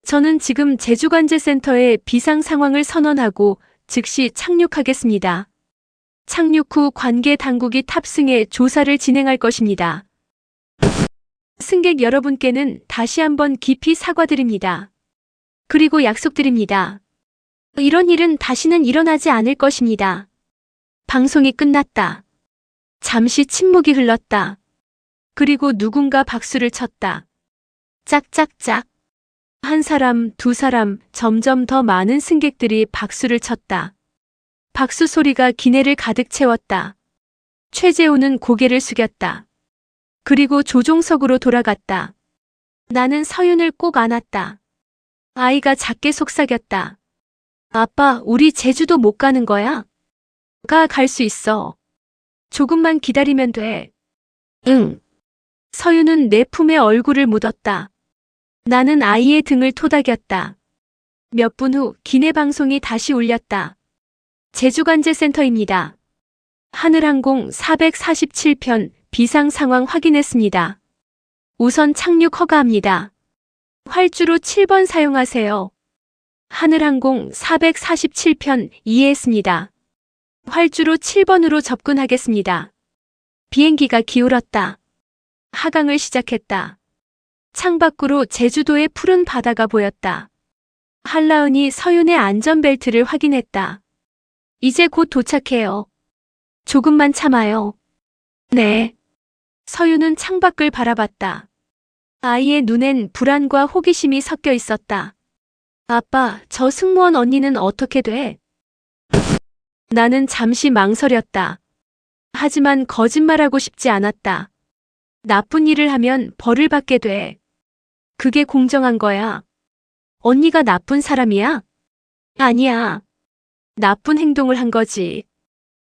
[SPEAKER 1] 저는 지금 제주관제센터에 비상 상황을 선언하고 즉시 착륙하겠습니다. 착륙 후 관계 당국이 탑승해 조사를 진행할 것입니다. 승객 여러분께는 다시 한번 깊이 사과드립니다. 그리고 약속드립니다. 이런 일은 다시는 일어나지 않을 것입니다. 방송이 끝났다. 잠시 침묵이 흘렀다. 그리고 누군가 박수를 쳤다. 짝짝짝. 한 사람, 두 사람, 점점 더 많은 승객들이 박수를 쳤다. 박수 소리가 기내를 가득 채웠다. 최재호는 고개를 숙였다. 그리고 조종석으로 돌아갔다. 나는 서윤을 꼭 안았다. 아이가 작게 속삭였다. 아빠, 우리 제주도 못 가는 거야? 갈 수 있어. 조금만 기다리면 돼. 응. 서윤은 내 품에 얼굴을 묻었다. 나는 아이의 등을 토닥였다. 몇 분 후 기내 방송이 다시 울렸다. 제주관제센터입니다. 하늘항공 447편 비상 상황 확인했습니다. 우선 착륙 허가합니다. 활주로 7번 사용하세요. 하늘항공 447편 이해했습니다. 활주로 7번으로 접근하겠습니다. 비행기가 기울었다. 하강을 시작했다. 창밖으로 제주도의 푸른 바다가 보였다. 한라은이 서윤의 안전벨트를 확인했다. 이제 곧 도착해요. 조금만 참아요. 네. 서윤은 창밖을 바라봤다. 아이의 눈엔 불안과 호기심이 섞여 있었다. 아빠, 저 승무원 언니는 어떻게 돼? 나는 잠시 망설였다. 하지만 거짓말하고 싶지 않았다. 나쁜 일을 하면 벌을 받게 돼. 그게 공정한 거야. 언니가 나쁜 사람이야? 아니야. 나쁜 행동을 한 거지.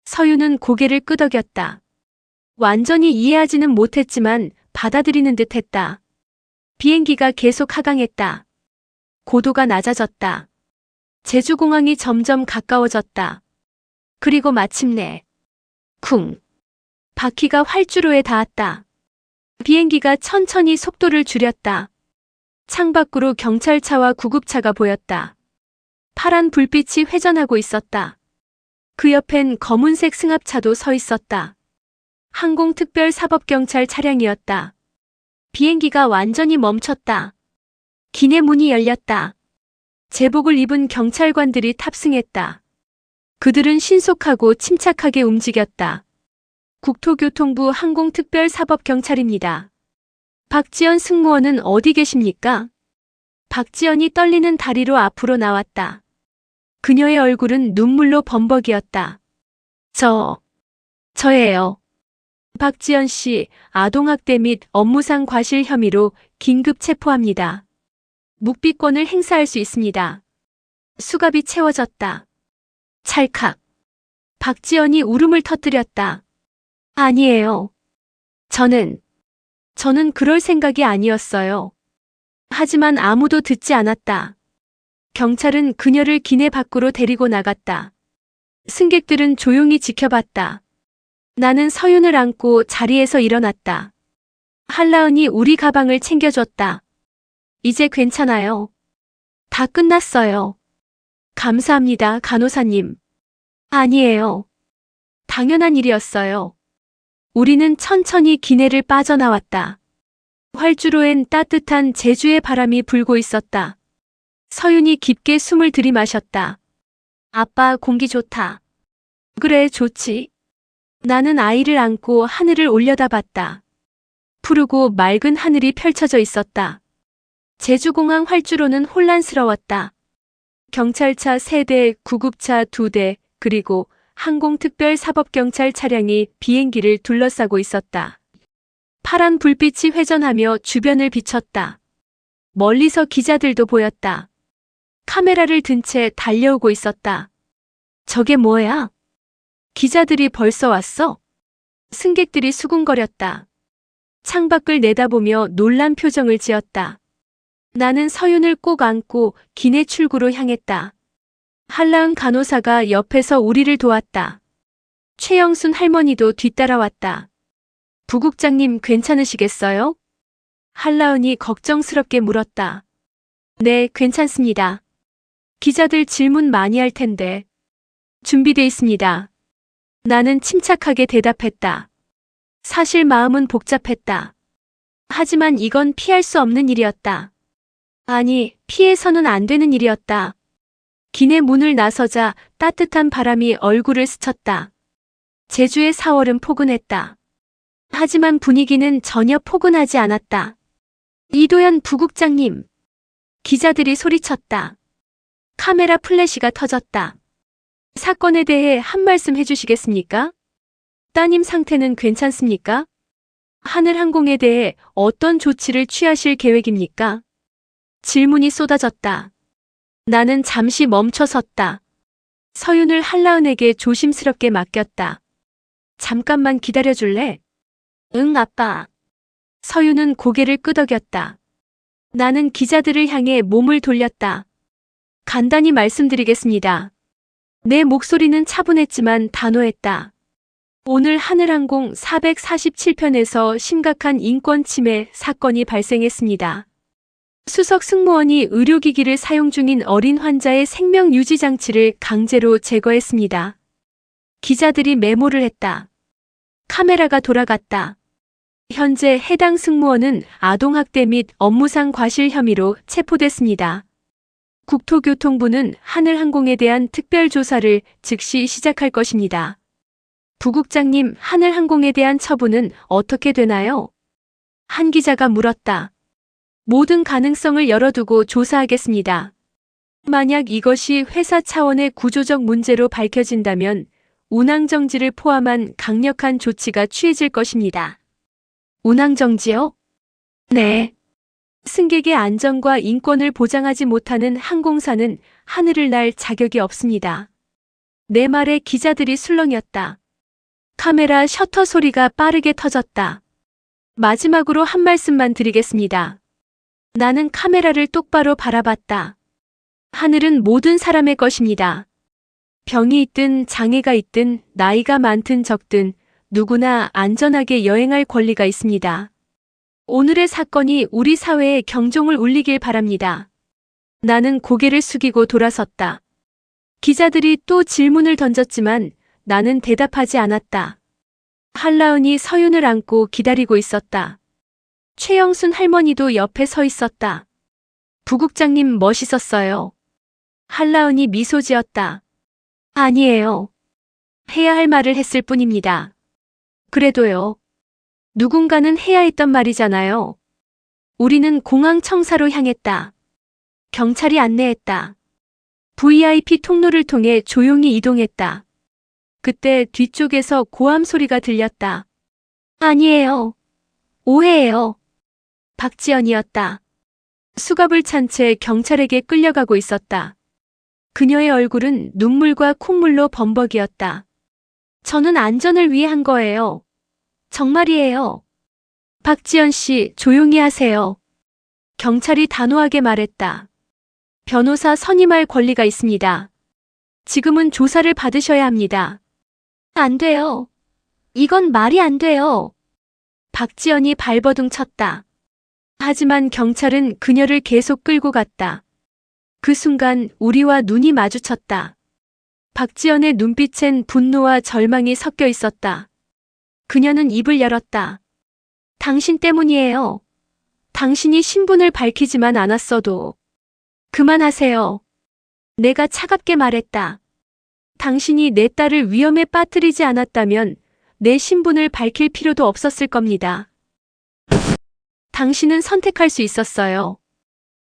[SPEAKER 1] 서윤은 고개를 끄덕였다. 완전히 이해하지는 못했지만 받아들이는 듯 했다. 비행기가 계속 하강했다. 고도가 낮아졌다. 제주공항이 점점 가까워졌다. 그리고 마침내 쿵! 바퀴가 활주로에 닿았다. 비행기가 천천히 속도를 줄였다. 창밖으로 경찰차와 구급차가 보였다. 파란 불빛이 회전하고 있었다. 그 옆엔 검은색 승합차도 서 있었다. 항공특별사법경찰 차량이었다. 비행기가 완전히 멈췄다. 기내 문이 열렸다. 제복을 입은 경찰관들이 탑승했다. 그들은 신속하고 침착하게 움직였다. 국토교통부 항공특별사법경찰입니다. 박지연 승무원은 어디 계십니까? 박지연이 떨리는 다리로 앞으로 나왔다. 그녀의 얼굴은 눈물로 범벅이었다. 저예요. 박지연 씨, 아동학대 및 업무상 과실 혐의로 긴급 체포합니다. 묵비권을 행사할 수 있습니다. 수갑이 채워졌다. 찰칵. 박지연이 울음을 터뜨렸다. 아니에요. 저는 그럴 생각이 아니었어요. 하지만 아무도 듣지 않았다. 경찰은 그녀를 기내 밖으로 데리고 나갔다. 승객들은 조용히 지켜봤다. 나는 서윤을 안고 자리에서 일어났다. 한라은이 우리 가방을 챙겨줬다. 이제 괜찮아요. 다 끝났어요. 감사합니다, 간호사님. 아니에요. 당연한 일이었어요. 우리는 천천히 기내를 빠져나왔다. 활주로엔 따뜻한 제주의 바람이 불고 있었다. 서윤이 깊게 숨을 들이마셨다. 아빠, 공기 좋다. 그래, 좋지. 나는 아이를 안고 하늘을 올려다봤다. 푸르고 맑은 하늘이 펼쳐져 있었다. 제주공항 활주로는 혼란스러웠다. 경찰차 3대, 구급차 2대, 그리고 항공특별사법경찰 차량이 비행기를 둘러싸고 있었다. 파란 불빛이 회전하며 주변을 비췄다. 멀리서 기자들도 보였다. 카메라를 든 채 달려오고 있었다. 저게 뭐야? 기자들이 벌써 왔어? 승객들이 수군거렸다. 창밖을 내다보며 놀란 표정을 지었다. 나는 서윤을 꼭 안고 기내 출구로 향했다. 한라은 간호사가 옆에서 우리를 도왔다. 최영순 할머니도 뒤따라왔다. 부국장님 괜찮으시겠어요? 한라은이 걱정스럽게 물었다. 네, 괜찮습니다. 기자들 질문 많이 할 텐데. 준비돼 있습니다. 나는 침착하게 대답했다. 사실 마음은 복잡했다. 하지만 이건 피할 수 없는 일이었다. 아니, 피해서는 안 되는 일이었다. 기내 문을 나서자 따뜻한 바람이 얼굴을 스쳤다. 제주의 4월은 포근했다. 하지만 분위기는 전혀 포근하지 않았다. 이도현 부국장님. 기자들이 소리쳤다. 카메라 플래시가 터졌다. 사건에 대해 한 말씀 해주시겠습니까? 따님 상태는 괜찮습니까? 하늘항공에 대해 어떤 조치를 취하실 계획입니까? 질문이 쏟아졌다. 나는 잠시 멈춰섰다. 서윤을 한라은에게 조심스럽게 맡겼다. 잠깐만 기다려줄래? 응, 아빠. 서윤은 고개를 끄덕였다. 나는 기자들을 향해 몸을 돌렸다. 간단히 말씀드리겠습니다. 내 목소리는 차분했지만 단호했다. 오늘 하늘항공 447편에서 심각한 인권 침해 사건이 발생했습니다. 수석 승무원이 의료기기를 사용 중인 어린 환자의 생명 유지 장치를 강제로 제거했습니다. 기자들이 메모를 했다. 카메라가 돌아갔다. 현재 해당 승무원은 아동학대 및 업무상 과실 혐의로 체포됐습니다. 국토교통부는 하늘항공에 대한 특별조사를 즉시 시작할 것입니다. 부국장님, 하늘항공에 대한 처분은 어떻게 되나요? 한 기자가 물었다. 모든 가능성을 열어두고 조사하겠습니다. 만약 이것이 회사 차원의 구조적 문제로 밝혀진다면 운항정지를 포함한 강력한 조치가 취해질 것입니다. 운항정지요? 네. 승객의 안전과 인권을 보장하지 못하는 항공사는 하늘을 날 자격이 없습니다. 내 말에 기자들이 술렁였다. 카메라 셔터 소리가 빠르게 터졌다. 마지막으로 한 말씀만 드리겠습니다. 나는 카메라를 똑바로 바라봤다. 하늘은 모든 사람의 것입니다. 병이 있든 장애가 있든 나이가 많든 적든 누구나 안전하게 여행할 권리가 있습니다. 오늘의 사건이 우리 사회에 경종을 울리길 바랍니다. 나는 고개를 숙이고 돌아섰다. 기자들이 또 질문을 던졌지만 나는 대답하지 않았다. 한라은이 서윤을 안고 기다리고 있었다. 최영순 할머니도 옆에 서 있었다. 부국장님 멋있었어요. 한라은이 미소 지었다. 아니에요. 해야 할 말을 했을 뿐입니다. 그래도요. 누군가는 해야 했던 말이잖아요. 우리는 공항 청사로 향했다. 경찰이 안내했다. VIP 통로를 통해 조용히 이동했다. 그때 뒤쪽에서 고함 소리가 들렸다. 아니에요. 오해예요. 박지연이었다. 수갑을 찬 채 경찰에게 끌려가고 있었다. 그녀의 얼굴은 눈물과 콧물로 범벅이었다. 저는 안전을 위해 한 거예요. 정말이에요. 박지연 씨, 조용히 하세요. 경찰이 단호하게 말했다. 변호사 선임할 권리가 있습니다. 지금은 조사를 받으셔야 합니다. 안 돼요. 이건 말이 안 돼요. 박지연이 발버둥 쳤다. 하지만 경찰은 그녀를 계속 끌고 갔다. 그 순간 우리와 눈이 마주쳤다. 박지연의 눈빛엔 분노와 절망이 섞여 있었다. 그녀는 입을 열었다. 당신 때문이에요. 당신이 신분을 밝히지만 않았어도. 그만하세요. 내가 차갑게 말했다. 당신이 내 딸을 위험에 빠뜨리지 않았다면 내 신분을 밝힐 필요도 없었을 겁니다. 당신은 선택할 수 있었어요.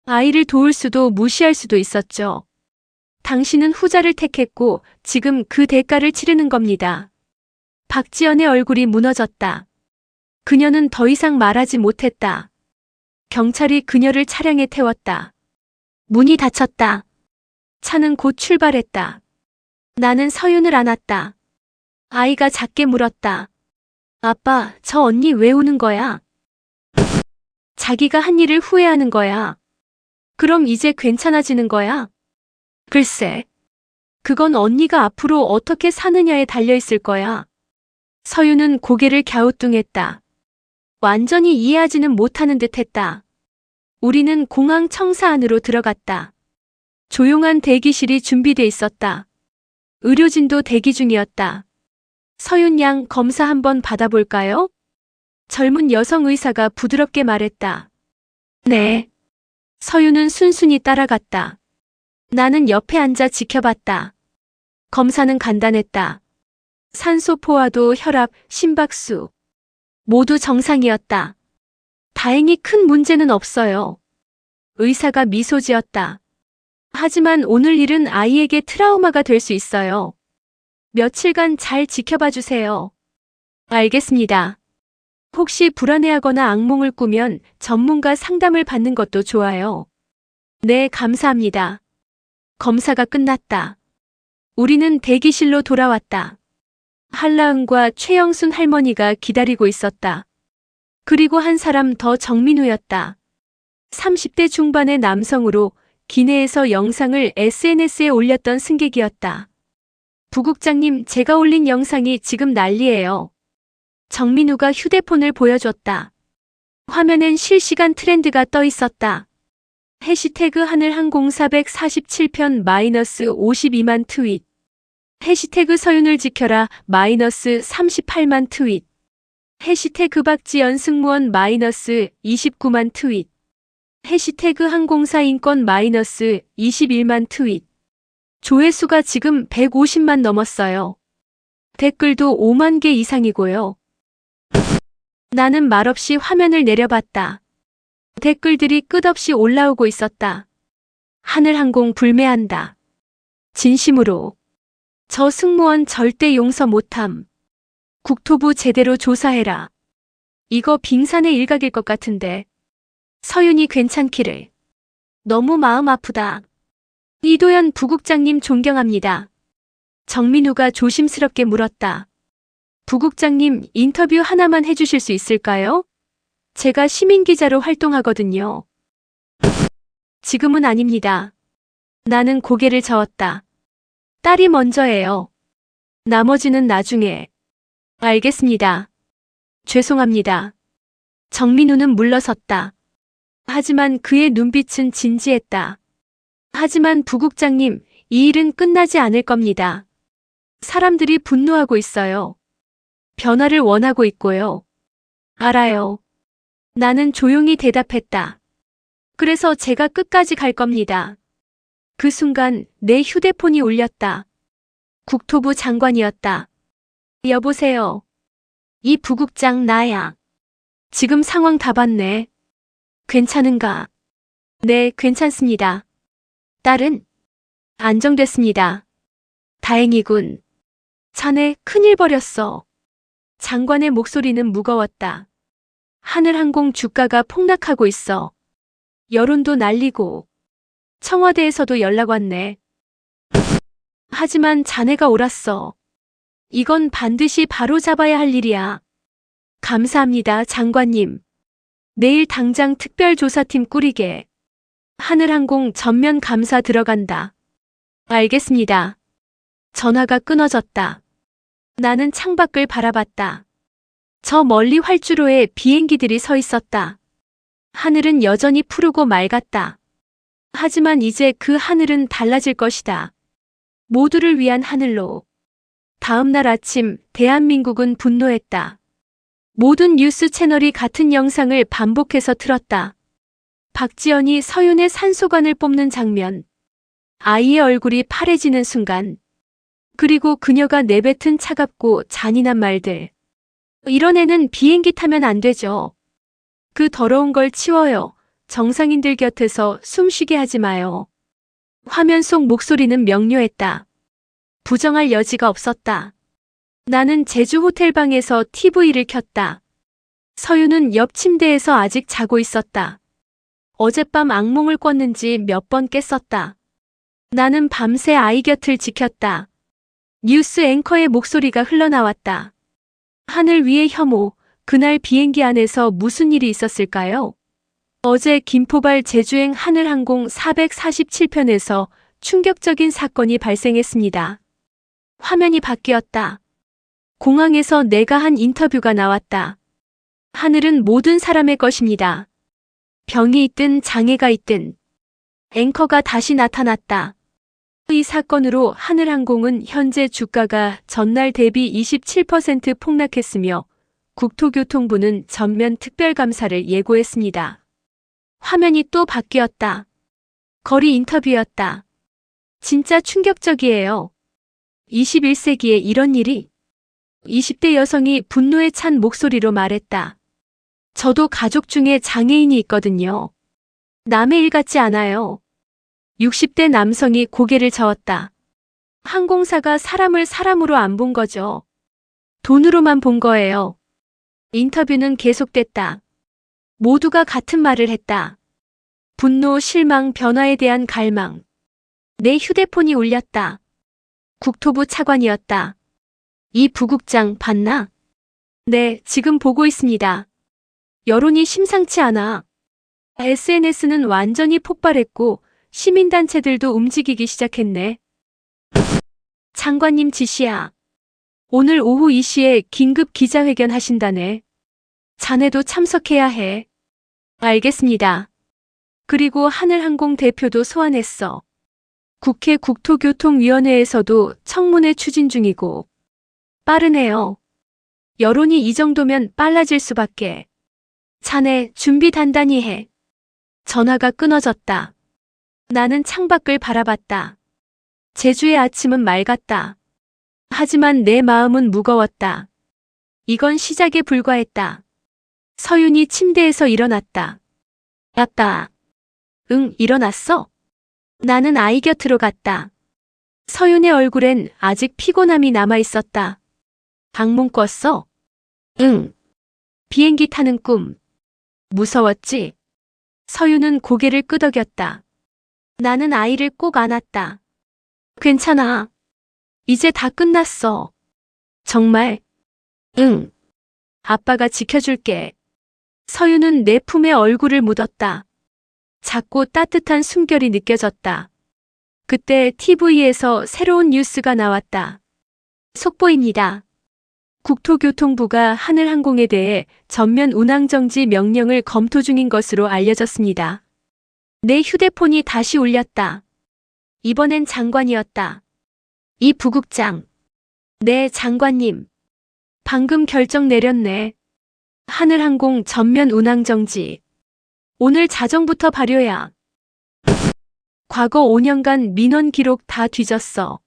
[SPEAKER 1] 아이를 도울 수도 무시할 수도 있었죠. 당신은 후자를 택했고 지금 그 대가를 치르는 겁니다. 박지연의 얼굴이 무너졌다. 그녀는 더 이상 말하지 못했다. 경찰이 그녀를 차량에 태웠다. 문이 닫혔다. 차는 곧 출발했다. 나는 서윤을 안았다. 아이가 작게 물었다. 아빠, 저 언니 왜 우는 거야? 자기가 한 일을 후회하는 거야. 그럼 이제 괜찮아지는 거야? 글쎄. 그건 언니가 앞으로 어떻게 사느냐에 달려있을 거야. 서윤은 고개를 갸우뚱했다. 완전히 이해하지는 못하는 듯 했다. 우리는 공항 청사 안으로 들어갔다. 조용한 대기실이 준비돼 있었다. 의료진도 대기 중이었다. 서윤 양 검사 한번 받아볼까요? 젊은 여성 의사가 부드럽게 말했다. 네. 서윤은 순순히 따라갔다. 나는 옆에 앉아 지켜봤다. 검사는 간단했다. 산소 포화도, 혈압, 심박수. 모두 정상이었다. 다행히 큰 문제는 없어요. 의사가 미소 지었다. 하지만 오늘 일은 아이에게 트라우마가 될 수 있어요. 며칠간 잘 지켜봐 주세요. 알겠습니다. 혹시 불안해하거나 악몽을 꾸면 전문가 상담을 받는 것도 좋아요. 네, 감사합니다. 검사가 끝났다. 우리는 대기실로 돌아왔다. 한라은과 최영순 할머니가 기다리고 있었다. 그리고 한 사람 더 정민우였다. 30대 중반의 남성으로 기내에서 영상을 SNS에 올렸던 승객이었다. 부국장님, 제가 올린 영상이 지금 난리예요. 정민우가 휴대폰을 보여줬다. 화면엔 실시간 트렌드가 떠 있었다. 해시태그 하늘항공 447편 -52만 트윗. 해시태그 서윤을 지켜라 -38만 트윗. 해시태그 박지연 승무원 -29만 트윗. 해시태그 항공사 인권 -21만 트윗. 조회수가 지금 150만 넘었어요. 댓글도 5만 개 이상이고요. 나는 말없이 화면을 내려봤다. 댓글들이 끝없이 올라오고 있었다. 하늘항공 불매한다. 진심으로. 저 승무원 절대 용서 못함. 국토부 제대로 조사해라. 이거 빙산의 일각일 것 같은데. 서윤이 괜찮기를. 너무 마음 아프다. 이도현 부국장님 존경합니다. 정민우가 조심스럽게 물었다. 부국장님, 인터뷰 하나만 해주실 수 있을까요? 제가 시민기자로 활동하거든요. 지금은 아닙니다. 나는 고개를 저었다. 딸이 먼저예요. 나머지는 나중에. 알겠습니다. 죄송합니다. 정민우는 물러섰다. 하지만 그의 눈빛은 진지했다. 하지만 부국장님, 이 일은 끝나지 않을 겁니다. 사람들이 분노하고 있어요. 변화를 원하고 있고요. 알아요. 나는 조용히 대답했다. 그래서 제가 끝까지 갈 겁니다. 그 순간 내 휴대폰이 울렸다. 국토부 장관이었다. 여보세요. 이 부국장 나야. 지금 상황 다 봤네. 괜찮은가? 네, 괜찮습니다. 딸은? 안정됐습니다. 다행이군. 자네 큰일 벌였어. 장관의 목소리는 무거웠다. 하늘항공 주가가 폭락하고 있어. 여론도 날리고. 청와대에서도 연락 왔네. 하지만 자네가 옳았어. 이건 반드시 바로잡아야 할 일이야. 감사합니다, 장관님. 내일 당장 특별조사팀 꾸리게. 하늘항공 전면 감사 들어간다. 알겠습니다. 전화가 끊어졌다. 나는 창밖을 바라봤다. 저 멀리 활주로에 비행기들이 서 있었다. 하늘은 여전히 푸르고 맑았다. 하지만 이제 그 하늘은 달라질 것이다. 모두를 위한 하늘로. 다음 날 아침 대한민국은 분노했다. 모든 뉴스 채널이 같은 영상을 반복해서 틀었다. 박지연이 서윤의 산소관을 뽑는 장면. 아이의 얼굴이 파래지는 순간. 그리고 그녀가 내뱉은 차갑고 잔인한 말들. 이런 애는 비행기 타면 안 되죠. 그 더러운 걸 치워요. 정상인들 곁에서 숨쉬게 하지 마요. 화면 속 목소리는 명료했다. 부정할 여지가 없었다. 나는 제주 호텔방에서 TV를 켰다. 서윤은 옆 침대에서 아직 자고 있었다. 어젯밤 악몽을 꿨는지 몇 번 깼었다. 나는 밤새 아이 곁을 지켰다. 뉴스 앵커의 목소리가 흘러나왔다. 하늘 위의 혐오, 그날 비행기 안에서 무슨 일이 있었을까요? 어제 김포발 제주행 하늘항공 447편에서 충격적인 사건이 발생했습니다. 화면이 바뀌었다. 공항에서 내가 한 인터뷰가 나왔다. 하늘은 모든 사람의 것입니다. 병이 있든 장애가 있든. 앵커가 다시 나타났다. 이 사건으로 하늘항공은 현재 주가가 전날 대비 27% 폭락했으며 국토교통부는 전면 특별감사를 예고했습니다. 화면이 또 바뀌었다. 거리 인터뷰였다. 진짜 충격적이에요. 21세기에 이런 일이? 20대 여성이 분노에 찬 목소리로 말했다. 저도 가족 중에 장애인이 있거든요. 남의 일 같지 않아요. 60대 남성이 고개를 저었다. 항공사가 사람을 사람으로 안 본 거죠. 돈으로만 본 거예요. 인터뷰는 계속됐다. 모두가 같은 말을 했다. 분노, 실망, 변화에 대한 갈망. 내 휴대폰이 울렸다. 국토부 차관이었다. 이 부국장 봤나? 네, 지금 보고 있습니다. 여론이 심상치 않아. SNS는 완전히 폭발했고 시민단체들도 움직이기 시작했네. 장관님 지시야. 오늘 오후 2시에 긴급 기자회견 하신다네. 자네도 참석해야 해. 알겠습니다. 그리고 하늘항공 대표도 소환했어. 국회 국토교통위원회에서도 청문회 추진 중이고. 빠르네요. 여론이 이 정도면 빨라질 수밖에. 자네 준비 단단히 해. 전화가 끊어졌다. 나는 창밖을 바라봤다. 제주의 아침은 맑았다. 하지만 내 마음은 무거웠다. 이건 시작에 불과했다. 서윤이 침대에서 일어났다. 아빠. 응, 일어났어? 나는 아이 곁으로 갔다. 서윤의 얼굴엔 아직 피곤함이 남아 있었다. 악몽 꿨어? 응. 비행기 타는 꿈. 무서웠지? 서윤은 고개를 끄덕였다. 나는 아이를 꼭 안았다. 괜찮아. 이제 다 끝났어. 정말? 응. 아빠가 지켜줄게. 서윤은 내 품에 얼굴을 묻었다. 작고 따뜻한 숨결이 느껴졌다. 그때 TV에서 새로운 뉴스가 나왔다. 속보입니다. 국토교통부가 하늘항공에 대해 전면 운항정지 명령을 검토 중인 것으로 알려졌습니다. 내 휴대폰이 다시 울렸다. 이번엔 장관이었다. 이 부국장. 네, 장관님. 방금 결정 내렸네. 하늘항공 전면 운항정지. 오늘 자정부터 발효야. 과거 5년간 민원 기록 다 뒤졌어.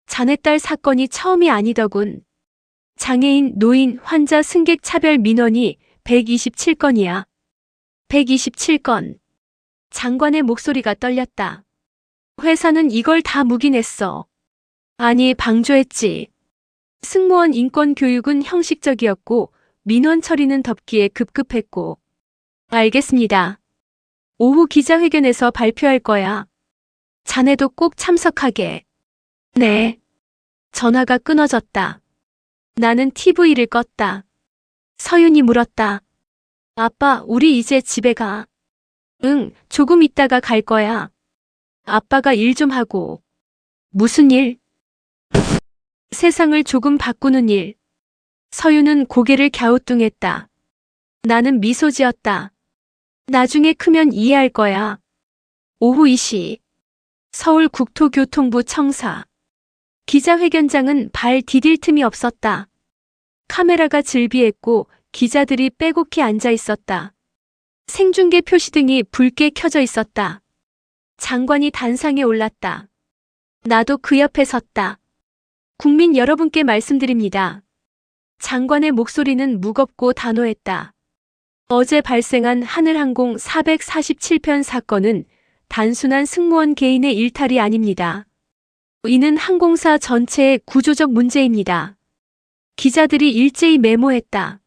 [SPEAKER 1] 자네 딸 사건이 처음이 아니더군. 장애인, 노인, 환자 승객 차별 민원이 127건이야. 127건. 장관의 목소리가 떨렸다. 회사는 이걸 다 묵인했어. 아니, 방조했지. 승무원 인권 교육은 형식적이었고 민원 처리는 덮기에 급급했고. 알겠습니다. 오후 기자회견에서 발표할 거야. 자네도 꼭 참석하게. 네. 전화가 끊어졌다. 나는 TV를 껐다. 서윤이 물었다. 아빠, 우리 이제 집에 가. 응, 조금 있다가 갈 거야. 아빠가 일 좀 하고. 무슨 일? 세상을 조금 바꾸는 일. 서윤은 고개를 갸우뚱했다. 나는 미소 지었다. 나중에 크면 이해할 거야. 오후 2시. 서울국토교통부 청사. 기자회견장은 발 디딜 틈이 없었다. 카메라가 즐비했고 기자들이 빼곡히 앉아 있었다. 생중계 표시등이 붉게 켜져 있었다. 장관이 단상에 올랐다. 나도 그 옆에 섰다. 국민 여러분께 말씀드립니다. 장관의 목소리는 무겁고 단호했다. 어제 발생한 하늘항공 447편 사건은 단순한 승무원 개인의 일탈이 아닙니다. 이는 항공사 전체의 구조적 문제입니다. 기자들이 일제히 메모했다.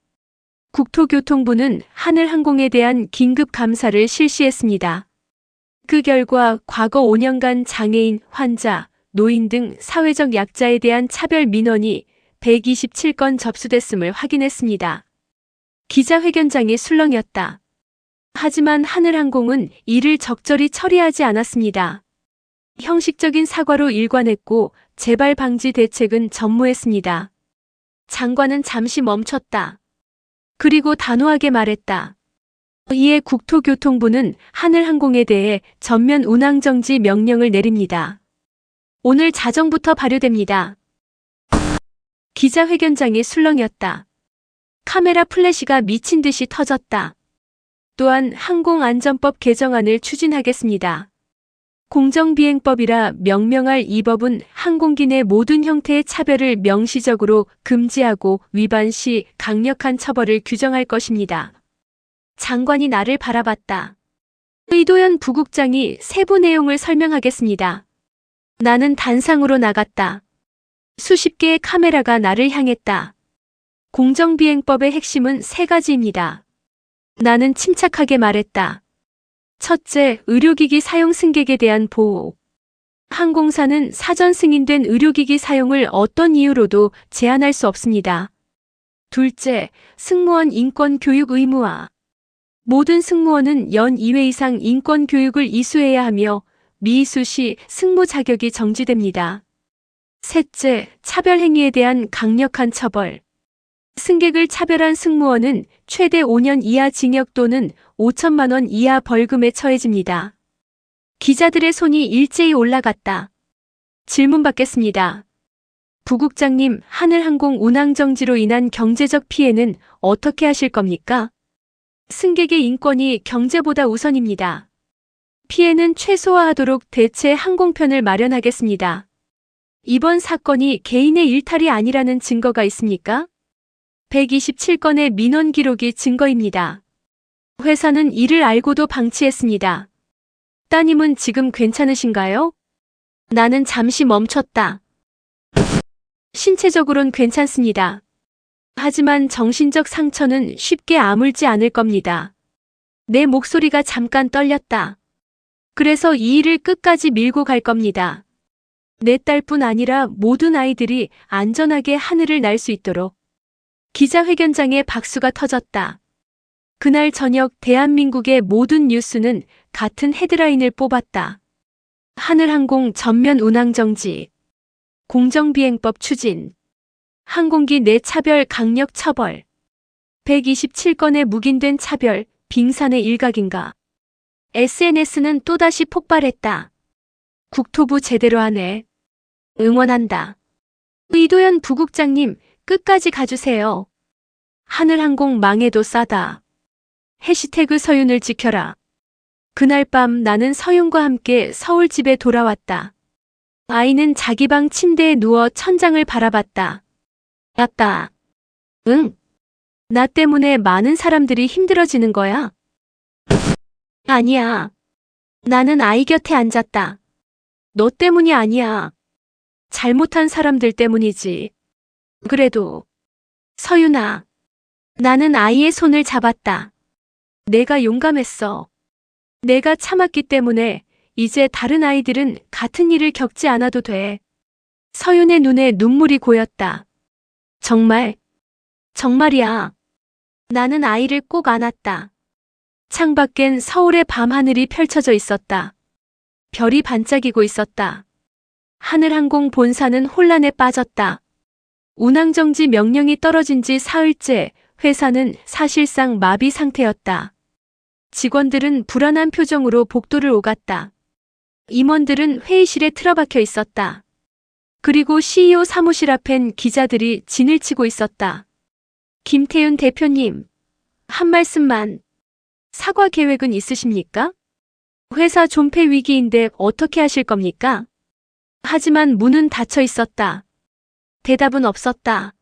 [SPEAKER 1] 국토교통부는 하늘항공에 대한 긴급 감사를 실시했습니다. 그 결과 과거 5년간 장애인, 환자, 노인 등 사회적 약자에 대한 차별 민원이 127건 접수됐음을 확인했습니다. 기자회견장이 술렁였다. 하지만 하늘항공은 이를 적절히 처리하지 않았습니다. 형식적인 사과로 일관했고 재발 방지 대책은 전무했습니다. 장관은 잠시 멈췄다. 그리고 단호하게 말했다. 이에 국토교통부는 하늘항공에 대해 전면 운항정지 명령을 내립니다. 오늘 자정부터 발효됩니다. 기자회견장이 술렁였다. 카메라 플래시가 미친 듯이 터졌다. 또한 항공안전법 개정안을 추진하겠습니다. 공정비행법이라 명명할 이 법은 항공기 내 모든 형태의 차별을 명시적으로 금지하고 위반 시 강력한 처벌을 규정할 것입니다. 장관이 나를 바라봤다. 이도현 부국장이 세부 내용을 설명하겠습니다. 나는 단상으로 나갔다. 수십 개의 카메라가 나를 향했다. 공정비행법의 핵심은 세 가지입니다. 나는 침착하게 말했다. 첫째, 의료기기 사용 승객에 대한 보호. 항공사는 사전 승인된 의료기기 사용을 어떤 이유로도 제한할 수 없습니다. 둘째, 승무원 인권 교육 의무화. 모든 승무원은 연 2회 이상 인권 교육을 이수해야 하며 미이수 시 승무 자격이 정지됩니다. 셋째, 차별 행위에 대한 강력한 처벌. 승객을 차별한 승무원은 최대 5년 이하 징역 또는 5천만 원 이하 벌금에 처해집니다. 기자들의 손이 일제히 올라갔다. 질문 받겠습니다. 부국장님, 하늘항공 운항 정지로 인한 경제적 피해는 어떻게 하실 겁니까? 승객의 인권이 경제보다 우선입니다. 피해는 최소화하도록 대체 항공편을 마련하겠습니다. 이번 사건이 개인의 일탈이 아니라는 증거가 있습니까? 127건의 민원 기록이 증거입니다. 회사는 이를 알고도 방치했습니다. 따님은 지금 괜찮으신가요? 나는 잠시 멈췄다. 신체적으론 괜찮습니다. 하지만 정신적 상처는 쉽게 아물지 않을 겁니다. 내 목소리가 잠깐 떨렸다. 그래서 이 일을 끝까지 밀고 갈 겁니다. 내 딸뿐 아니라 모든 아이들이 안전하게 하늘을 날 수 있도록. 기자회견장에 박수가 터졌다. 그날 저녁 대한민국의 모든 뉴스는 같은 헤드라인을 뽑았다. 하늘항공 전면 운항 정지. 공정비행법 추진. 항공기 내 차별 강력 처벌. 127건의 묵인된 차별, 빙산의 일각인가. SNS는 또다시 폭발했다. 국토부 제대로 하네. 응원한다. 이도현 부국장님, 끝까지 가주세요. 하늘항공 망해도 싸다. 해시태그 서윤을 지켜라. 그날 밤 나는 서윤과 함께 서울 집에 돌아왔다. 아이는 자기 방 침대에 누워 천장을 바라봤다. 아빠. 응. 나 때문에 많은 사람들이 힘들어지는 거야? 아니야. 나는 아이 곁에 앉았다. 너 때문이 아니야. 잘못한 사람들 때문이지. 그래도. 서윤아. 나는 아이의 손을 잡았다. 내가 용감했어. 내가 참았기 때문에 이제 다른 아이들은 같은 일을 겪지 않아도 돼. 서윤의 눈에 눈물이 고였다. 정말, 정말이야. 나는 아이를 꼭 안았다. 창밖엔 서울의 밤하늘이 펼쳐져 있었다. 별이 반짝이고 있었다. 하늘항공 본사는 혼란에 빠졌다. 운항정지 명령이 떨어진 지 사흘째 회사는 사실상 마비 상태였다. 직원들은 불안한 표정으로 복도를 오갔다. 임원들은 회의실에 틀어박혀 있었다. 그리고 CEO 사무실 앞엔 기자들이 진을 치고 있었다. 김태윤 대표님, 한 말씀만. 사과 계획은 있으십니까? 회사 존폐 위기인데 어떻게 하실 겁니까? 하지만 문은 닫혀 있었다. 대답은 없었다.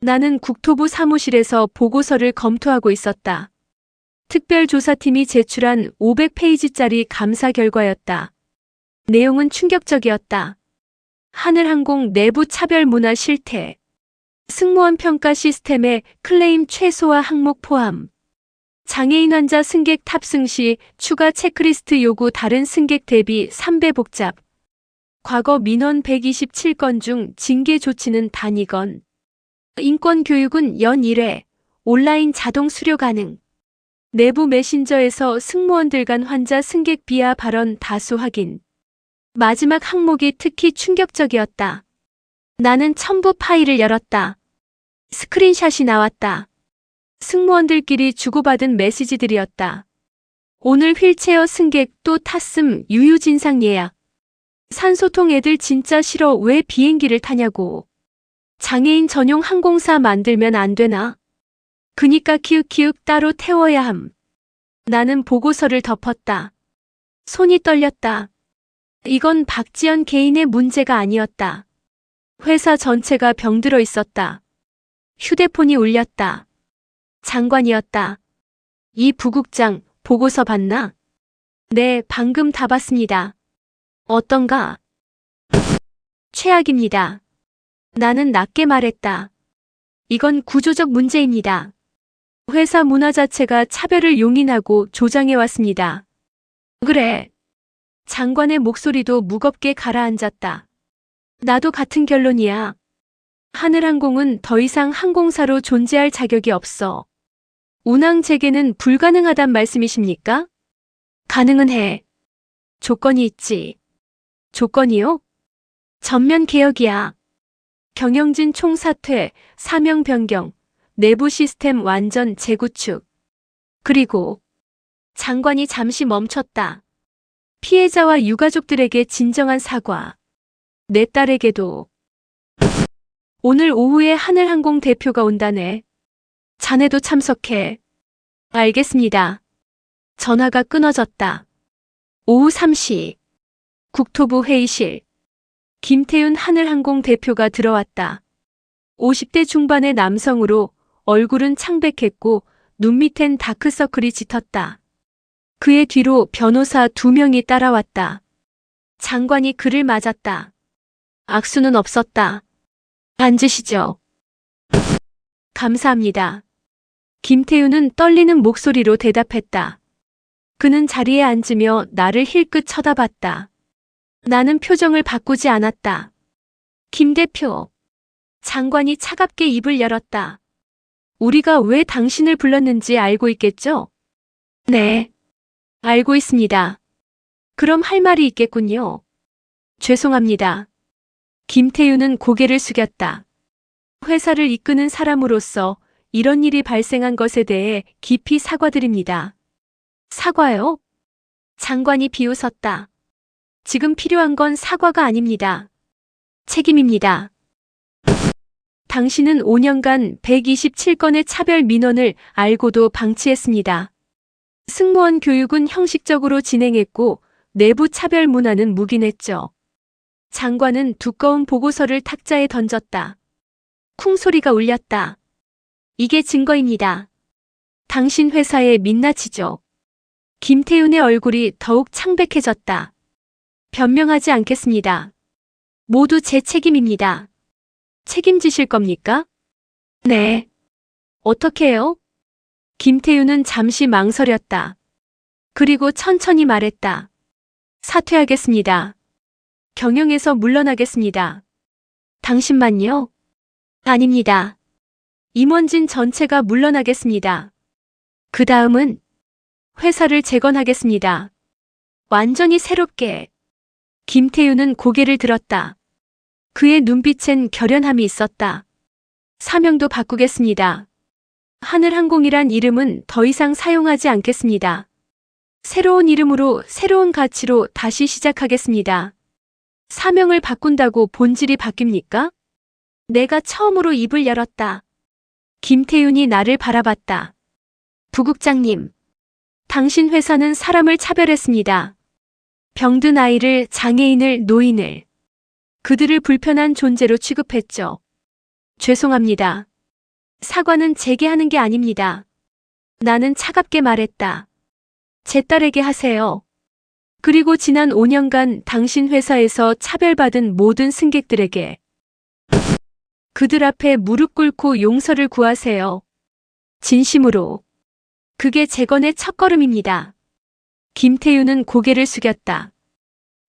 [SPEAKER 1] 나는 국토부 사무실에서 보고서를 검토하고 있었다. 특별조사팀이 제출한 500페이지짜리 감사 결과였다. 내용은 충격적이었다. 하늘항공 내부 차별 문화 실태, 승무원 평가 시스템의 클레임 최소화 항목 포함, 장애인 환자 승객 탑승 시 추가 체크리스트 요구 다른 승객 대비 3배 복잡, 과거 민원 127건 중 징계 조치는 단 2건, 인권교육은 연 1회, 온라인 자동 수료 가능, 내부 메신저에서 승무원들 간 환자 승객 비하 발언 다수 확인. 마지막 항목이 특히 충격적이었다. 나는 첨부 파일을 열었다. 스크린샷이 나왔다. 승무원들끼리 주고받은 메시지들이었다. 오늘 휠체어 승객 또 탔음 유유진상 예약. 산소통 애들 진짜 싫어 왜 비행기를 타냐고. 장애인 전용 항공사 만들면 안 되나? 그니까 키읔키읔 따로 태워야 함. 나는 보고서를 덮었다. 손이 떨렸다. 이건 박지연 개인의 문제가 아니었다. 회사 전체가 병들어 있었다. 휴대폰이 울렸다. 장관이었다. 이 부국장 보고서 봤나? 네, 방금 다 봤습니다. 어떤가? 최악입니다. 나는 낮게 말했다. 이건 구조적 문제입니다. 회사 문화 자체가 차별을 용인하고 조장해왔습니다. 그래. 장관의 목소리도 무겁게 가라앉았다. 나도 같은 결론이야. 하늘항공은 더 이상 항공사로 존재할 자격이 없어. 운항 재개는 불가능하단 말씀이십니까? 가능은 해. 조건이 있지. 조건이요? 전면 개혁이야. 경영진 총사퇴, 사명 변경, 내부 시스템 완전 재구축. 그리고 장관이 잠시 멈췄다. 피해자와 유가족들에게 진정한 사과. 내 딸에게도. 오늘 오후에 하늘항공 대표가 온다네. 자네도 참석해. 알겠습니다. 전화가 끊어졌다. 오후 3시. 국토부 회의실. 김태윤 하늘항공 대표가 들어왔다. 50대 중반의 남성으로 얼굴은 창백했고 눈 밑엔 다크서클이 짙었다. 그의 뒤로 변호사 2명이 따라왔다. 장관이 그를 맞았다. 악수는 없었다. 앉으시죠. 감사합니다. 김태윤은 떨리는 목소리로 대답했다. 그는 자리에 앉으며 나를 힐끗 쳐다봤다. 나는 표정을 바꾸지 않았다. 김 대표. 장관이 차갑게 입을 열었다. 우리가 왜 당신을 불렀는지 알고 있겠죠? 네. 알고 있습니다. 그럼 할 말이 있겠군요. 죄송합니다. 김태윤은 고개를 숙였다. 회사를 이끄는 사람으로서 이런 일이 발생한 것에 대해 깊이 사과드립니다. 사과요? 장관이 비웃었다. 지금 필요한 건 사과가 아닙니다. 책임입니다. 당신은 5년간 127건의 차별 민원을 알고도 방치했습니다. 승무원 교육은 형식적으로 진행했고 내부 차별 문화는 묵인했죠. 장관은 두꺼운 보고서를 탁자에 던졌다. 쿵 소리가 울렸다. 이게 증거입니다. 당신 회사에 민낯이죠. 김태윤의 얼굴이 더욱 창백해졌다. 변명하지 않겠습니다. 모두 제 책임입니다. 책임지실 겁니까? 네. 어떻게 해요? 김태윤은 잠시 망설였다. 그리고 천천히 말했다. 사퇴하겠습니다. 경영에서 물러나겠습니다. 당신만요? 아닙니다. 임원진 전체가 물러나겠습니다. 그 다음은 회사를 재건하겠습니다. 완전히 새롭게. 김태윤은 고개를 들었다. 그의 눈빛엔 결연함이 있었다. 사명도 바꾸겠습니다. 하늘항공이란 이름은 더 이상 사용하지 않겠습니다. 새로운 이름으로 새로운 가치로 다시 시작하겠습니다. 사명을 바꾼다고 본질이 바뀝니까? 내가 처음으로 입을 열었다. 김태윤이 나를 바라봤다. 부국장님, 당신 회사는 사람을 차별했습니다. 병든 아이를, 장애인을, 노인을. 그들을 불편한 존재로 취급했죠. 죄송합니다. 사과는 제게 하는 게 아닙니다. 나는 차갑게 말했다. 제 딸에게 하세요. 그리고 지난 5년간 당신 회사에서 차별받은 모든 승객들에게 그들 앞에 무릎 꿇고 용서를 구하세요. 진심으로. 그게 재건의 첫걸음입니다. 김태윤은 고개를 숙였다.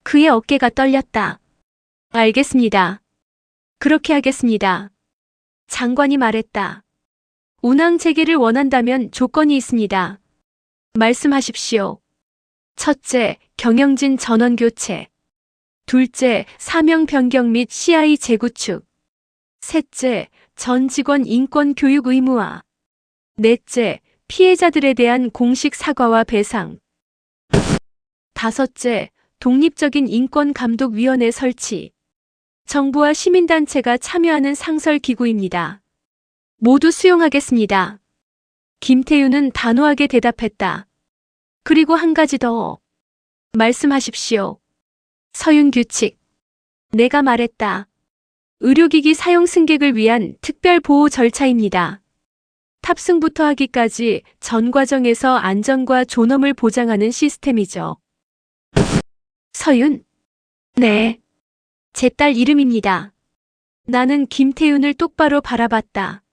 [SPEAKER 1] 그의 어깨가 떨렸다. 알겠습니다. 그렇게 하겠습니다. 장관이 말했다. 운항 재개를 원한다면 조건이 있습니다. 말씀하십시오. 첫째, 경영진 전원 교체. 둘째, 사명 변경 및 CI 재구축. 셋째, 전 직원 인권 교육 의무화. 넷째, 피해자들에 대한 공식 사과와 배상. 다섯째, 독립적인 인권감독위원회 설치. 정부와 시민단체가 참여하는 상설기구입니다. 모두 수용하겠습니다. 김태윤은 단호하게 대답했다. 그리고 한 가지 더. 말씀하십시오. 서윤규칙. 내가 말했다. 의료기기 사용 승객을 위한 특별보호 절차입니다. 탑승부터 하기까지 전 과정에서 안전과 존엄을 보장하는 시스템이죠. 서윤? 네. 제 딸 이름입니다. 나는 김태윤을 똑바로 바라봤다.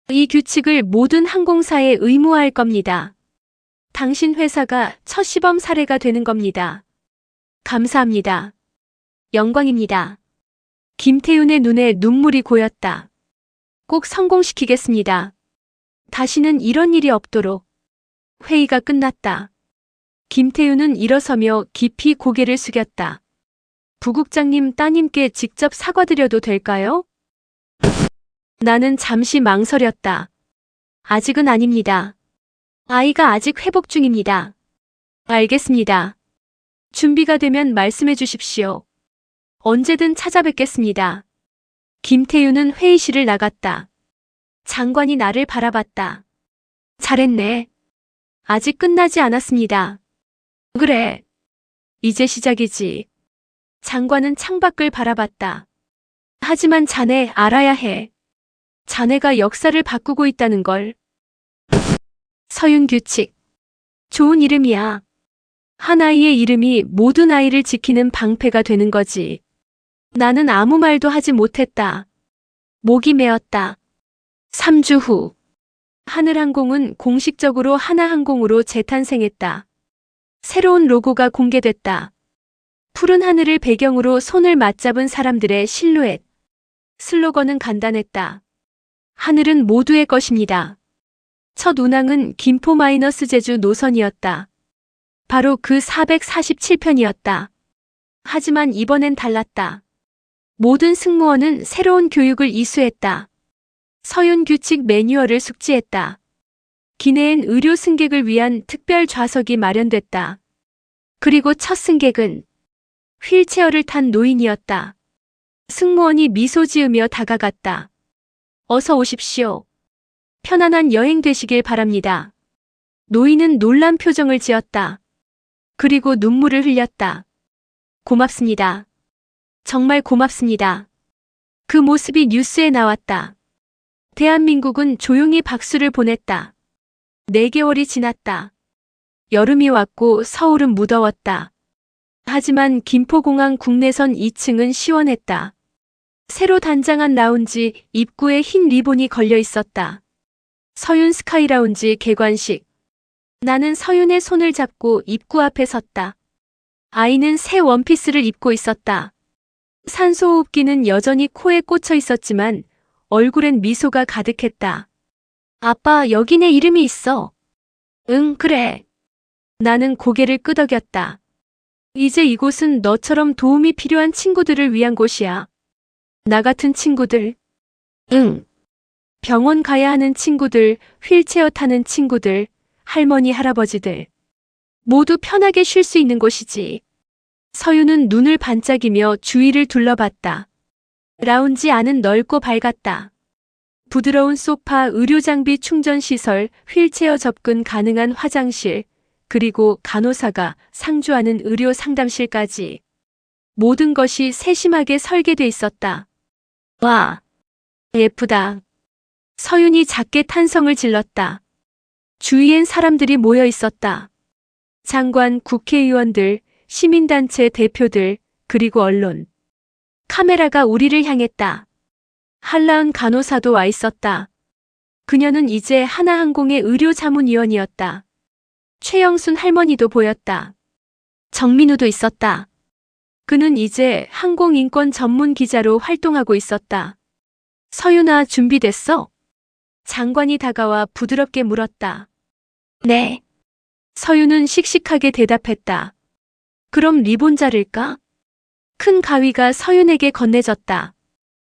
[SPEAKER 1] 이 규칙을 모든 항공사에 의무화할 겁니다. 당신 회사가 첫 시범 사례가 되는 겁니다. 감사합니다. 영광입니다. 김태윤의 눈에 눈물이 고였다. 꼭 성공시키겠습니다. 다시는 이런 일이 없도록. 회의가 끝났다. 김태윤은 일어서며 깊이 고개를 숙였다. 부국장님 따님께 직접 사과드려도 될까요? 나는 잠시 망설였다. 아직은 아닙니다. 아이가 아직 회복 중입니다. 알겠습니다. 준비가 되면 말씀해 주십시오. 언제든 찾아뵙겠습니다. 김태윤은 회의실을 나갔다. 장관이 나를 바라봤다. 잘했네. 아직 끝나지 않았습니다. 그래. 이제 시작이지. 장관은 창밖을 바라봤다. 하지만 자네 알아야 해. 자네가 역사를 바꾸고 있다는 걸. 서윤 규칙. 좋은 이름이야. 한 아이의 이름이 모든 아이를 지키는 방패가 되는 거지. 나는 아무 말도 하지 못했다. 목이 메었다. 3주 후. 하늘항공은 공식적으로 하나항공으로 재탄생했다. 새로운 로고가 공개됐다. 푸른 하늘을 배경으로 손을 맞잡은 사람들의 실루엣. 슬로건은 간단했다. 하늘은 모두의 것입니다. 첫 운항은 김포 마이너스 제주 노선이었다. 바로 그 447편이었다. 하지만 이번엔 달랐다. 모든 승무원은 새로운 교육을 이수했다. 서윤 규칙 매뉴얼을 숙지했다. 기내엔 의료 승객을 위한 특별 좌석이 마련됐다. 그리고 첫 승객은 휠체어를 탄 노인이었다. 승무원이 미소 지으며 다가갔다. 어서 오십시오. 편안한 여행 되시길 바랍니다. 노인은 놀란 표정을 지었다. 그리고 눈물을 흘렸다. 고맙습니다. 정말 고맙습니다. 그 모습이 뉴스에 나왔다. 대한민국은 조용히 박수를 보냈다. 4개월이 지났다. 여름이 왔고 서울은 무더웠다. 하지만 김포공항 국내선 2층은 시원했다. 새로 단장한 라운지 입구에 흰 리본이 걸려 있었다. 서윤 스카이 라운지 개관식. 나는 서윤의 손을 잡고 입구 앞에 섰다. 아이는 새 원피스를 입고 있었다. 산소호흡기는 여전히 코에 꽂혀 있었지만 얼굴엔 미소가 가득했다. 아빠, 여기 내 이름이 있어. 응, 그래. 나는 고개를 끄덕였다. 이제 이곳은 너처럼 도움이 필요한 친구들을 위한 곳이야. 나 같은 친구들. 응. 병원 가야 하는 친구들, 휠체어 타는 친구들, 할머니, 할아버지들. 모두 편하게 쉴 수 있는 곳이지. 서윤은 눈을 반짝이며 주위를 둘러봤다. 라운지 안은 넓고 밝았다. 부드러운 소파, 의료장비 충전시설, 휠체어 접근 가능한 화장실, 그리고 간호사가 상주하는 의료 상담실까지. 모든 것이 세심하게 설계돼 있었다. 와, 예쁘다. 서윤이 작게 탄성을 질렀다. 주위엔 사람들이 모여 있었다. 장관, 국회의원들, 시민단체 대표들, 그리고 언론. 카메라가 우리를 향했다. 한라은 간호사도 와 있었다. 그녀는 이제 하나항공의 의료자문위원이었다. 최영순 할머니도 보였다. 정민우도 있었다. 그는 이제 항공인권 전문 기자로 활동하고 있었다. 서윤아, 준비됐어? 장관이 다가와 부드럽게 물었다. 네. 서윤은 씩씩하게 대답했다. 그럼 리본 자를까? 큰 가위가 서윤에게 건네졌다.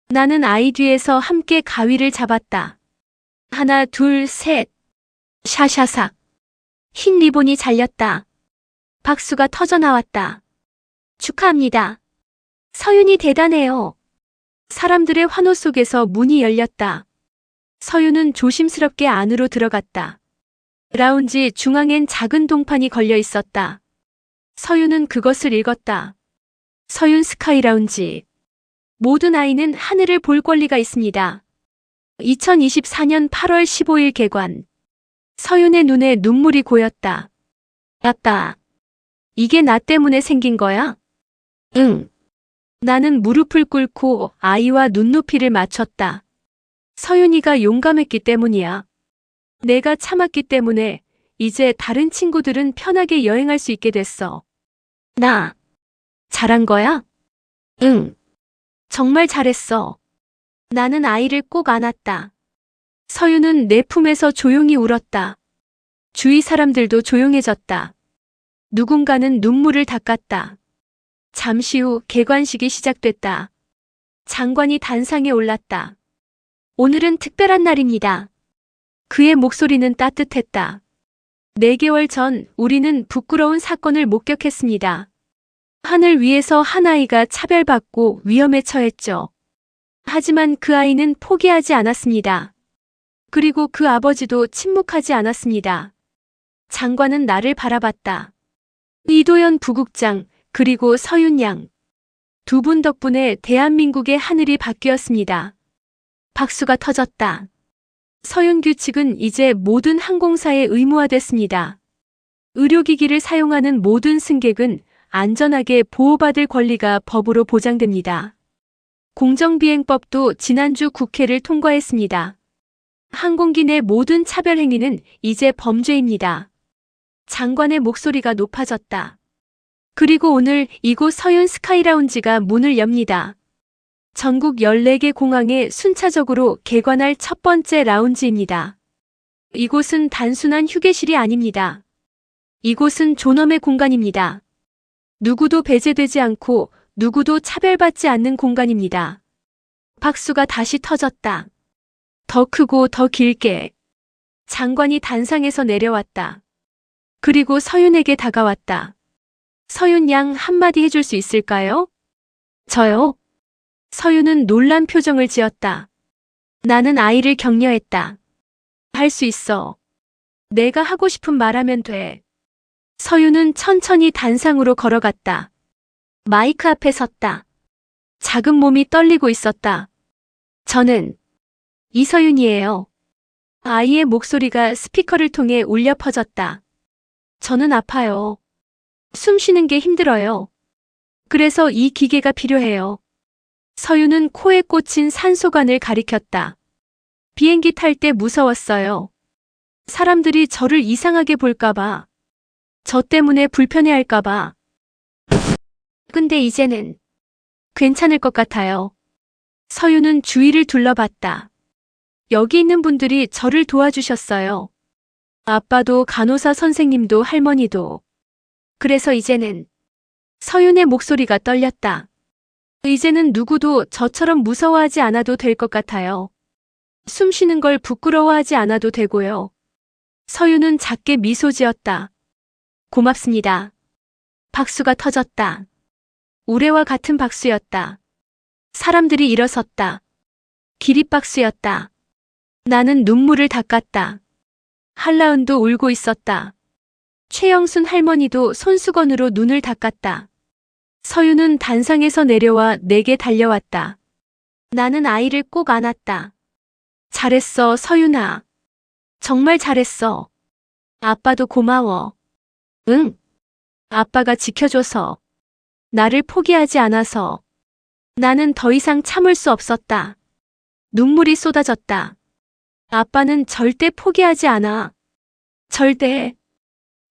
[SPEAKER 1] 나는 아이 뒤에서 함께 가위를 잡았다. 하나, 둘, 셋. 샤샤삭. 흰 리본이 잘렸다. 박수가 터져나왔다. 축하합니다. 서윤이 대단해요. 사람들의 환호 속에서 문이 열렸다. 서윤은 조심스럽게 안으로 들어갔다. 라운지 중앙엔 작은 동판이 걸려 있었다. 서윤은 그것을 읽었다. 서윤 스카이 라운지. 모든 아이는 하늘을 볼 권리가 있습니다. 2024년 8월 15일 개관. 서윤의 눈에 눈물이 고였다. 아빠. 이게 나 때문에 생긴 거야? 응. 나는 무릎을 꿇고 아이와 눈높이를 맞췄다. 서윤이가 용감했기 때문이야. 내가 참았기 때문에 이제 다른 친구들은 편하게 여행할 수 있게 됐어. 나 잘한 거야? 응. 정말 잘했어. 나는 아이를 꼭 안았다. 서윤은 내 품에서 조용히 울었다. 주위 사람들도 조용해졌다. 누군가는 눈물을 닦았다. 잠시 후 개관식이 시작됐다. 장관이 단상에 올랐다. 오늘은 특별한 날입니다. 그의 목소리는 따뜻했다. 4개월 전 우리는 부끄러운 사건을 목격했습니다. 하늘 위에서 한 아이가 차별받고 위험에 처했죠. 하지만 그 아이는 포기하지 않았습니다. 그리고 그 아버지도 침묵하지 않았습니다. 장관은 나를 바라봤다. 이도현 부국장, 그리고 서윤 양. 2분 덕분에 대한민국의 하늘이 바뀌었습니다. 박수가 터졌다. 서윤 규칙은 이제 모든 항공사에 의무화됐습니다. 의료기기를 사용하는 모든 승객은 안전하게 보호받을 권리가 법으로 보장됩니다. 공정비행법도 지난주 국회를 통과했습니다. 항공기 내 모든 차별 행위는 이제 범죄입니다. 장관의 목소리가 높아졌다. 그리고 오늘 이곳 서윤 스카이라운지가 문을 엽니다. 전국 14개 공항에 순차적으로 개관할 첫 번째 라운지입니다. 이곳은 단순한 휴게실이 아닙니다. 이곳은 존엄의 공간입니다. 누구도 배제되지 않고 누구도 차별받지 않는 공간입니다. 박수가 다시 터졌다. 더 크고 더 길게. 장관이 단상에서 내려왔다. 그리고 서윤에게 다가왔다. 서윤 양 한마디 해줄 수 있을까요? 저요? 서윤은 놀란 표정을 지었다. 나는 아이를 격려했다. 할 수 있어. 내가 하고 싶은 말 하면 돼. 서윤은 천천히 단상으로 걸어갔다. 마이크 앞에 섰다. 작은 몸이 떨리고 있었다. 저는 이서윤이에요. 아이의 목소리가 스피커를 통해 울려 퍼졌다. 저는 아파요. 숨 쉬는 게 힘들어요. 그래서 이 기계가 필요해요. 서윤은 코에 꽂힌 산소관을 가리켰다. 비행기 탈 때 무서웠어요. 사람들이 저를 이상하게 볼까봐. 저 때문에 불편해할까봐. 근데 이제는 괜찮을 것 같아요. 서윤은 주위를 둘러봤다. 여기 있는 분들이 저를 도와주셨어요. 아빠도 간호사 선생님도 할머니도. 그래서 이제는 서윤의 목소리가 떨렸다. 이제는 누구도 저처럼 무서워하지 않아도 될 것 같아요. 숨 쉬는 걸 부끄러워하지 않아도 되고요. 서윤은 작게 미소 지었다. 고맙습니다. 박수가 터졌다. 우레와 같은 박수였다. 사람들이 일어섰다. 기립박수였다. 나는 눈물을 닦았다. 한라은도 울고 있었다. 최영순 할머니도 손수건으로 눈을 닦았다. 서윤은 단상에서 내려와 내게 달려왔다. 나는 아이를 꼭 안았다. 잘했어, 서윤아. 정말 잘했어. 아빠도 고마워. 응. 아빠가 지켜줘서. 나를 포기하지 않아서. 나는 더 이상 참을 수 없었다. 눈물이 쏟아졌다. 아빠는 절대 포기하지 않아. 절대.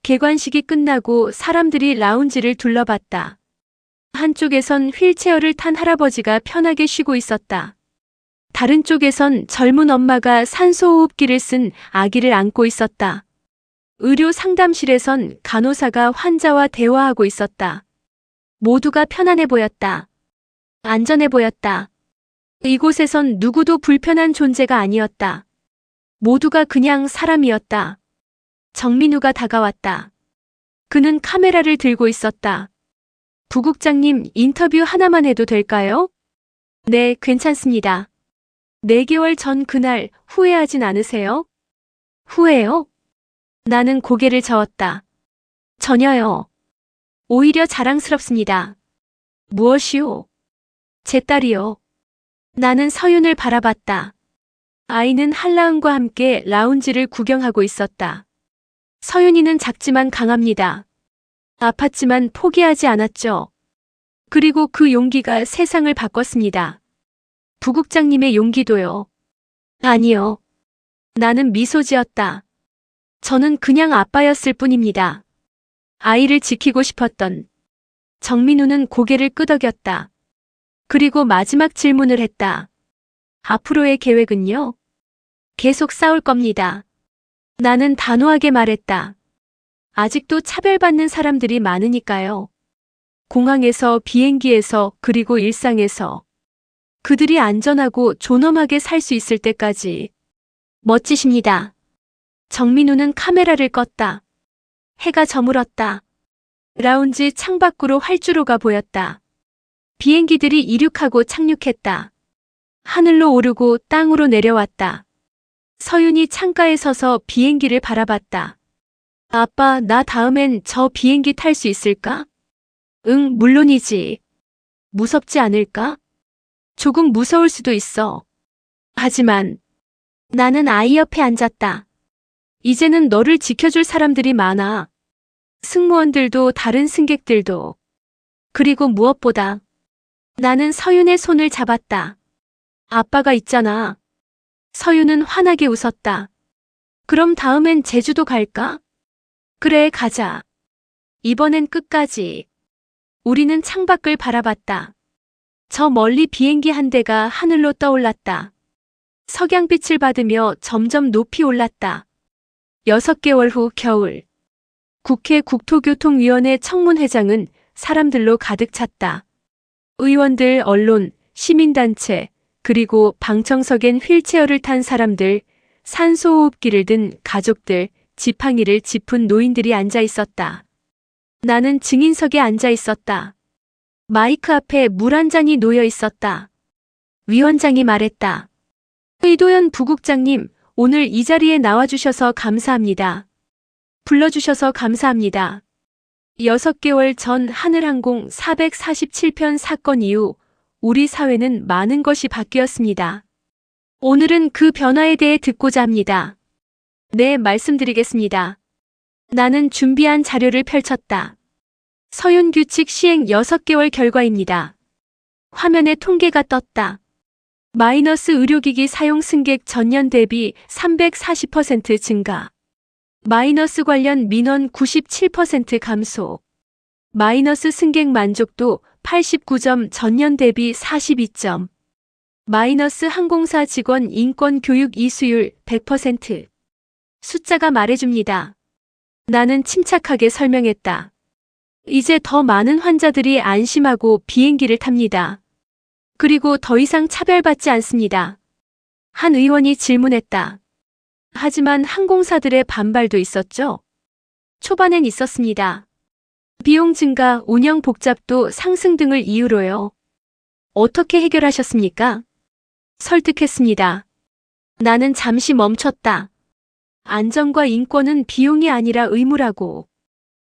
[SPEAKER 1] 개관식이 끝나고 사람들이 라운지를 둘러봤다. 한쪽에선 휠체어를 탄 할아버지가 편하게 쉬고 있었다. 다른 쪽에선 젊은 엄마가 산소호흡기를 쓴 아기를 안고 있었다. 의료 상담실에선 간호사가 환자와 대화하고 있었다. 모두가 편안해 보였다. 안전해 보였다. 이곳에선 누구도 불편한 존재가 아니었다. 모두가 그냥 사람이었다. 정민우가 다가왔다. 그는 카메라를 들고 있었다. 부국장님, 인터뷰 하나만 해도 될까요? 네, 괜찮습니다. 4개월 전 그날 후회하진 않으세요? 후회요? 나는 고개를 저었다. 전혀요. 오히려 자랑스럽습니다. 무엇이요? 제 딸이요. 나는 서윤을 바라봤다. 아이는 한라은과 함께 라운지를 구경하고 있었다. 서윤이는 작지만 강합니다. 아팠지만 포기하지 않았죠. 그리고 그 용기가 세상을 바꿨습니다. 부국장님의 용기도요. 아니요. 나는 미소 지었다. 저는 그냥 아빠였을 뿐입니다. 아이를 지키고 싶었던. 정민우는 고개를 끄덕였다. 그리고 마지막 질문을 했다. 앞으로의 계획은요? 계속 싸울 겁니다. 나는 단호하게 말했다. 아직도 차별받는 사람들이 많으니까요. 공항에서, 비행기에서, 그리고 일상에서. 그들이 안전하고 존엄하게 살 수 있을 때까지. 멋지십니다. 정민우는 카메라를 껐다. 해가 저물었다. 라운지 창밖으로 활주로가 보였다. 비행기들이 이륙하고 착륙했다. 하늘로 오르고 땅으로 내려왔다. 서윤이 창가에 서서 비행기를 바라봤다. 아빠, 나 다음엔 저 비행기 탈 수 있을까? 응, 물론이지. 무섭지 않을까? 조금 무서울 수도 있어. 하지만 나는 아이 옆에 앉았다. 이제는 너를 지켜줄 사람들이 많아. 승무원들도 다른 승객들도. 그리고 무엇보다 나는 서윤의 손을 잡았다. 아빠가 있잖아. 서윤은 환하게 웃었다. 그럼 다음엔 제주도 갈까? 그래, 가자. 이번엔 끝까지. 우리는 창밖을 바라봤다. 저 멀리 비행기 한 대가 하늘로 떠올랐다. 석양빛을 받으며 점점 높이 올랐다. 6개월 후 겨울. 국회 국토교통위원회 청문회장은 사람들로 가득 찼다. 의원들, 언론, 시민단체, 그리고 방청석엔 휠체어를 탄 사람들, 산소호흡기를 든 가족들, 지팡이를 짚은 노인들이 앉아 있었다. 나는 증인석에 앉아 있었다. 마이크 앞에 물 한 잔이 놓여 있었다. 위원장이 말했다. 의도현 부국장님, 오늘 이 자리에 나와주셔서 감사합니다. 불러주셔서 감사합니다. 6개월 전 하늘항공 447편 사건 이후 우리 사회는 많은 것이 바뀌었습니다. 오늘은 그 변화에 대해 듣고자 합니다. 네, 말씀드리겠습니다. 나는 준비한 자료를 펼쳤다. 서윤 규칙 시행 6개월 결과입니다. 화면에 통계가 떴다. 마이너스 의료기기 사용 승객 전년 대비 340% 증가. 마이너스 관련 민원 97% 감소. 마이너스 승객 만족도 89점 전년 대비 42점. 마이너스 항공사 직원 인권 교육 이수율 100%. 숫자가 말해줍니다. 나는 침착하게 설명했다. 이제 더 많은 환자들이 안심하고 비행기를 탑니다. 그리고 더 이상 차별받지 않습니다. 한 의원이 질문했다. 하지만 항공사들의 반발도 있었죠? 초반엔 있었습니다. 비용 증가, 운영 복잡도 상승 등을 이유로요. 어떻게 해결하셨습니까? 설득했습니다. 나는 잠시 멈췄다. 안전과 인권은 비용이 아니라 의무라고.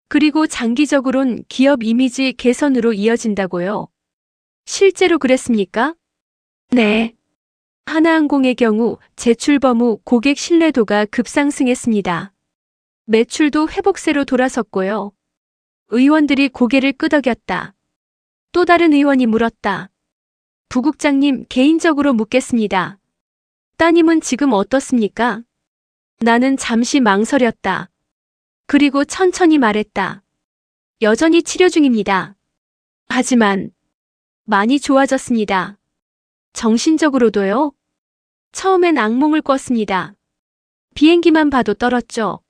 [SPEAKER 1] 그리고 장기적으론 기업 이미지 개선으로 이어진다고요. 실제로 그랬습니까? 네. 하나항공의 경우 재출범 후 고객 신뢰도가 급상승했습니다. 매출도 회복세로 돌아섰고요. 의원들이 고개를 끄덕였다. 또 다른 의원이 물었다. 부국장님, 개인적으로 묻겠습니다. 따님은 지금 어떻습니까? 나는 잠시 망설였다. 그리고 천천히 말했다. 여전히 치료 중입니다. 하지만 많이 좋아졌습니다. 정신적으로도요? 처음엔 악몽을 꿨습니다. 비행기만 봐도 떨었죠.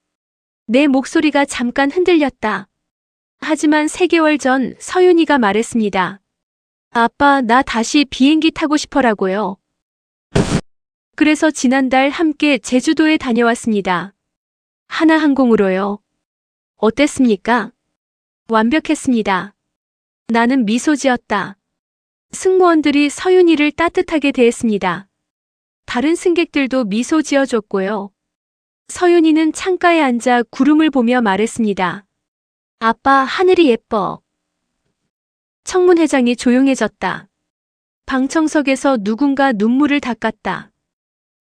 [SPEAKER 1] 내 목소리가 잠깐 흔들렸다. 하지만 3개월 전 서윤이가 말했습니다. 아빠, 나 다시 비행기 타고 싶어라고요. 그래서 지난달 함께 제주도에 다녀왔습니다. 하나항공으로요. 어땠습니까? 완벽했습니다. 나는 미소 지었다. 승무원들이 서윤이를 따뜻하게 대했습니다. 다른 승객들도 미소 지어줬고요. 서윤이는 창가에 앉아 구름을 보며 말했습니다. 아빠, 하늘이 예뻐. 청문회장이 조용해졌다. 방청석에서 누군가 눈물을 닦았다.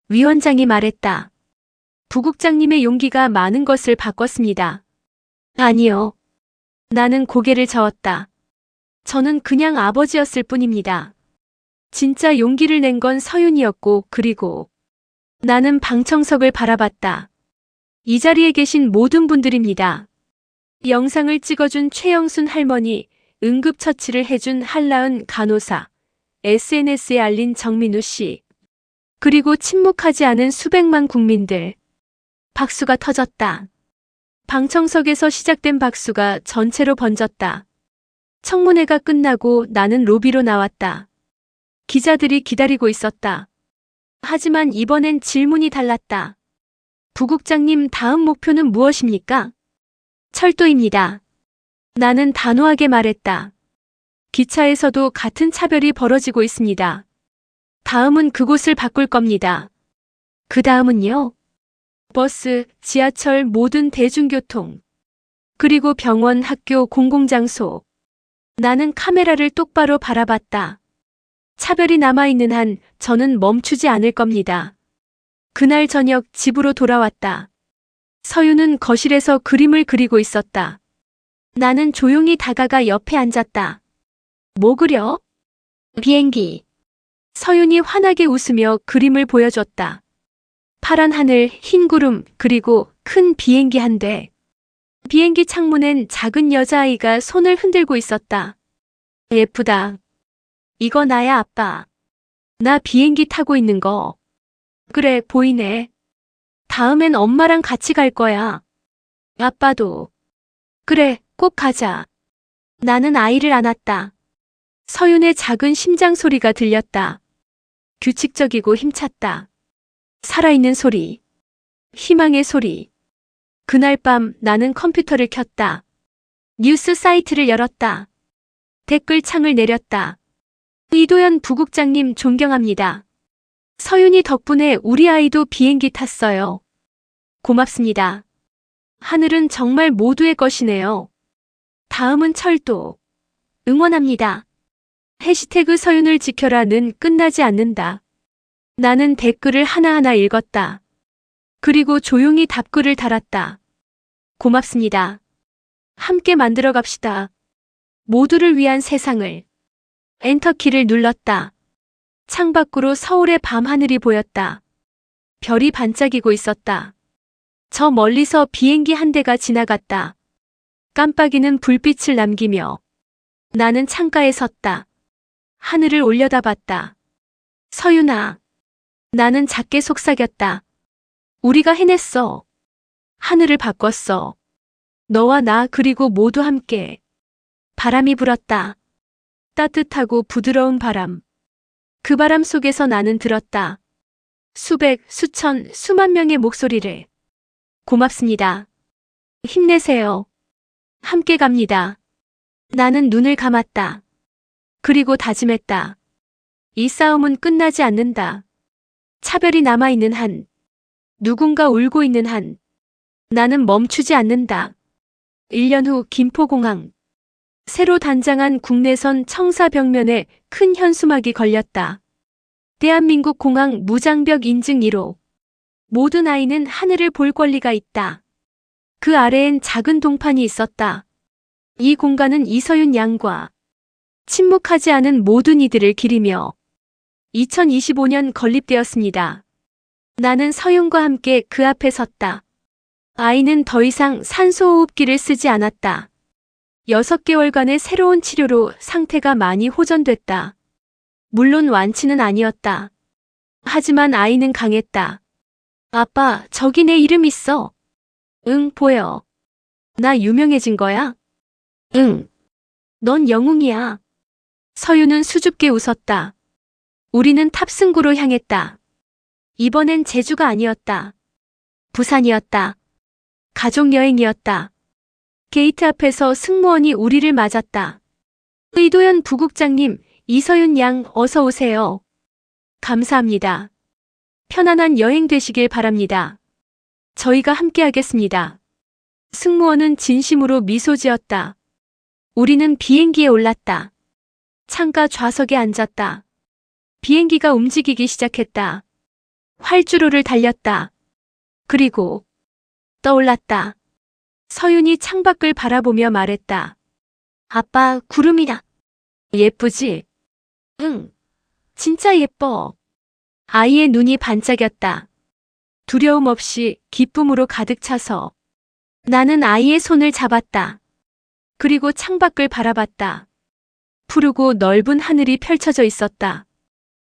[SPEAKER 1] 위원장이 말했다. 부국장님의 용기가 많은 것을 바꿨습니다. 아니요. 나는 고개를 저었다. 저는 그냥 아버지였을 뿐입니다. 진짜 용기를 낸 건 서윤이었고, 그리고 나는 방청석을 바라봤다. 이 자리에 계신 모든 분들입니다. 영상을 찍어준 최영순 할머니, 응급처치를 해준 한라은 간호사, SNS에 알린 정민우 씨, 그리고 침묵하지 않은 수백만 국민들. 박수가 터졌다. 방청석에서 시작된 박수가 전체로 번졌다. 청문회가 끝나고 나는 로비로 나왔다. 기자들이 기다리고 있었다. 하지만 이번엔 질문이 달랐다. 부국장님, 다음 목표는 무엇입니까? 철도입니다. 나는 단호하게 말했다. 기차에서도 같은 차별이 벌어지고 있습니다. 다음은 그곳을 바꿀 겁니다. 그 다음은요? 버스, 지하철, 모든 대중교통, 그리고 병원, 학교, 공공장소. 나는 카메라를 똑바로 바라봤다. 차별이 남아있는 한 저는 멈추지 않을 겁니다. 그날 저녁 집으로 돌아왔다. 서윤은 거실에서 그림을 그리고 있었다. 나는 조용히 다가가 옆에 앉았다. 뭐 그려? 비행기. 서윤이 환하게 웃으며 그림을 보여줬다. 파란 하늘, 흰 구름, 그리고 큰 비행기 한 대. 비행기 창문엔 작은 여자아이가 손을 흔들고 있었다. 예쁘다. 이거 나야, 아빠. 나 비행기 타고 있는 거. 그래, 보이네. 다음엔 엄마랑 같이 갈 거야. 아빠도. 그래, 꼭 가자. 나는 아이를 안았다. 서윤의 작은 심장 소리가 들렸다. 규칙적이고 힘찼다. 살아있는 소리. 희망의 소리. 그날 밤 나는 컴퓨터를 켰다. 뉴스 사이트를 열었다. 댓글 창을 내렸다. 이도현 부국장님 존경합니다. 서윤이 덕분에 우리 아이도 비행기 탔어요. 고맙습니다. 하늘은 정말 모두의 것이네요. 다음은 철도. 응원합니다. 해시태그 서윤을 지켜라는 끝나지 않는다. 나는 댓글을 하나하나 읽었다. 그리고 조용히 답글을 달았다. 고맙습니다. 함께 만들어 갑시다. 모두를 위한 세상을. 엔터키를 눌렀다. 창밖으로 서울의 밤하늘이 보였다. 별이 반짝이고 있었다. 저 멀리서 비행기 한 대가 지나갔다. 깜빡이는 불빛을 남기며 나는 창가에 섰다. 하늘을 올려다봤다. 서윤아. 나는 작게 속삭였다. 우리가 해냈어. 하늘을 바꿨어. 너와 나 그리고 모두 함께. 바람이 불었다. 따뜻하고 부드러운 바람. 그 바람 속에서 나는 들었다. 수백, 수천, 수만 명의 목소리를. 고맙습니다. 힘내세요. 함께 갑니다. 나는 눈을 감았다. 그리고 다짐했다. 이 싸움은 끝나지 않는다. 차별이 남아있는 한, 누군가 울고 있는 한, 나는 멈추지 않는다. 1년 후 김포공항. 새로 단장한 국내선 청사벽면에 큰 현수막이 걸렸다. 대한민국 공항 무장벽 인증 1호. 모든 아이는 하늘을 볼 권리가 있다. 그 아래엔 작은 동판이 있었다. 이 공간은 이서윤 양과 침묵하지 않은 모든 이들을 기리며 2025년 건립되었습니다. 나는 서윤과 함께 그 앞에 섰다. 아이는 더 이상 산소호흡기를 쓰지 않았다. 6개월간의 새로운 치료로 상태가 많이 호전됐다. 물론 완치는 아니었다. 하지만 아이는 강했다. 아빠, 저기 내 이름 있어. 응, 보여. 나 유명해진 거야? 응. 넌 영웅이야. 서윤은 수줍게 웃었다. 우리는 탑승구로 향했다. 이번엔 제주가 아니었다. 부산이었다. 가족여행이었다. 게이트 앞에서 승무원이 우리를 맞았다. 이도현 부국장님, 이서윤 양 어서 오세요. 감사합니다. 편안한 여행 되시길 바랍니다. 저희가 함께하겠습니다. 승무원은 진심으로 미소 지었다. 우리는 비행기에 올랐다. 창가 좌석에 앉았다. 비행기가 움직이기 시작했다. 활주로를 달렸다. 그리고 떠올랐다. 서윤이 창밖을 바라보며 말했다. 아빠, 구름이다. 예쁘지? 응, 진짜 예뻐. 아이의 눈이 반짝였다. 두려움 없이 기쁨으로 가득 차서 나는 아이의 손을 잡았다. 그리고 창밖을 바라봤다. 푸르고 넓은 하늘이 펼쳐져 있었다.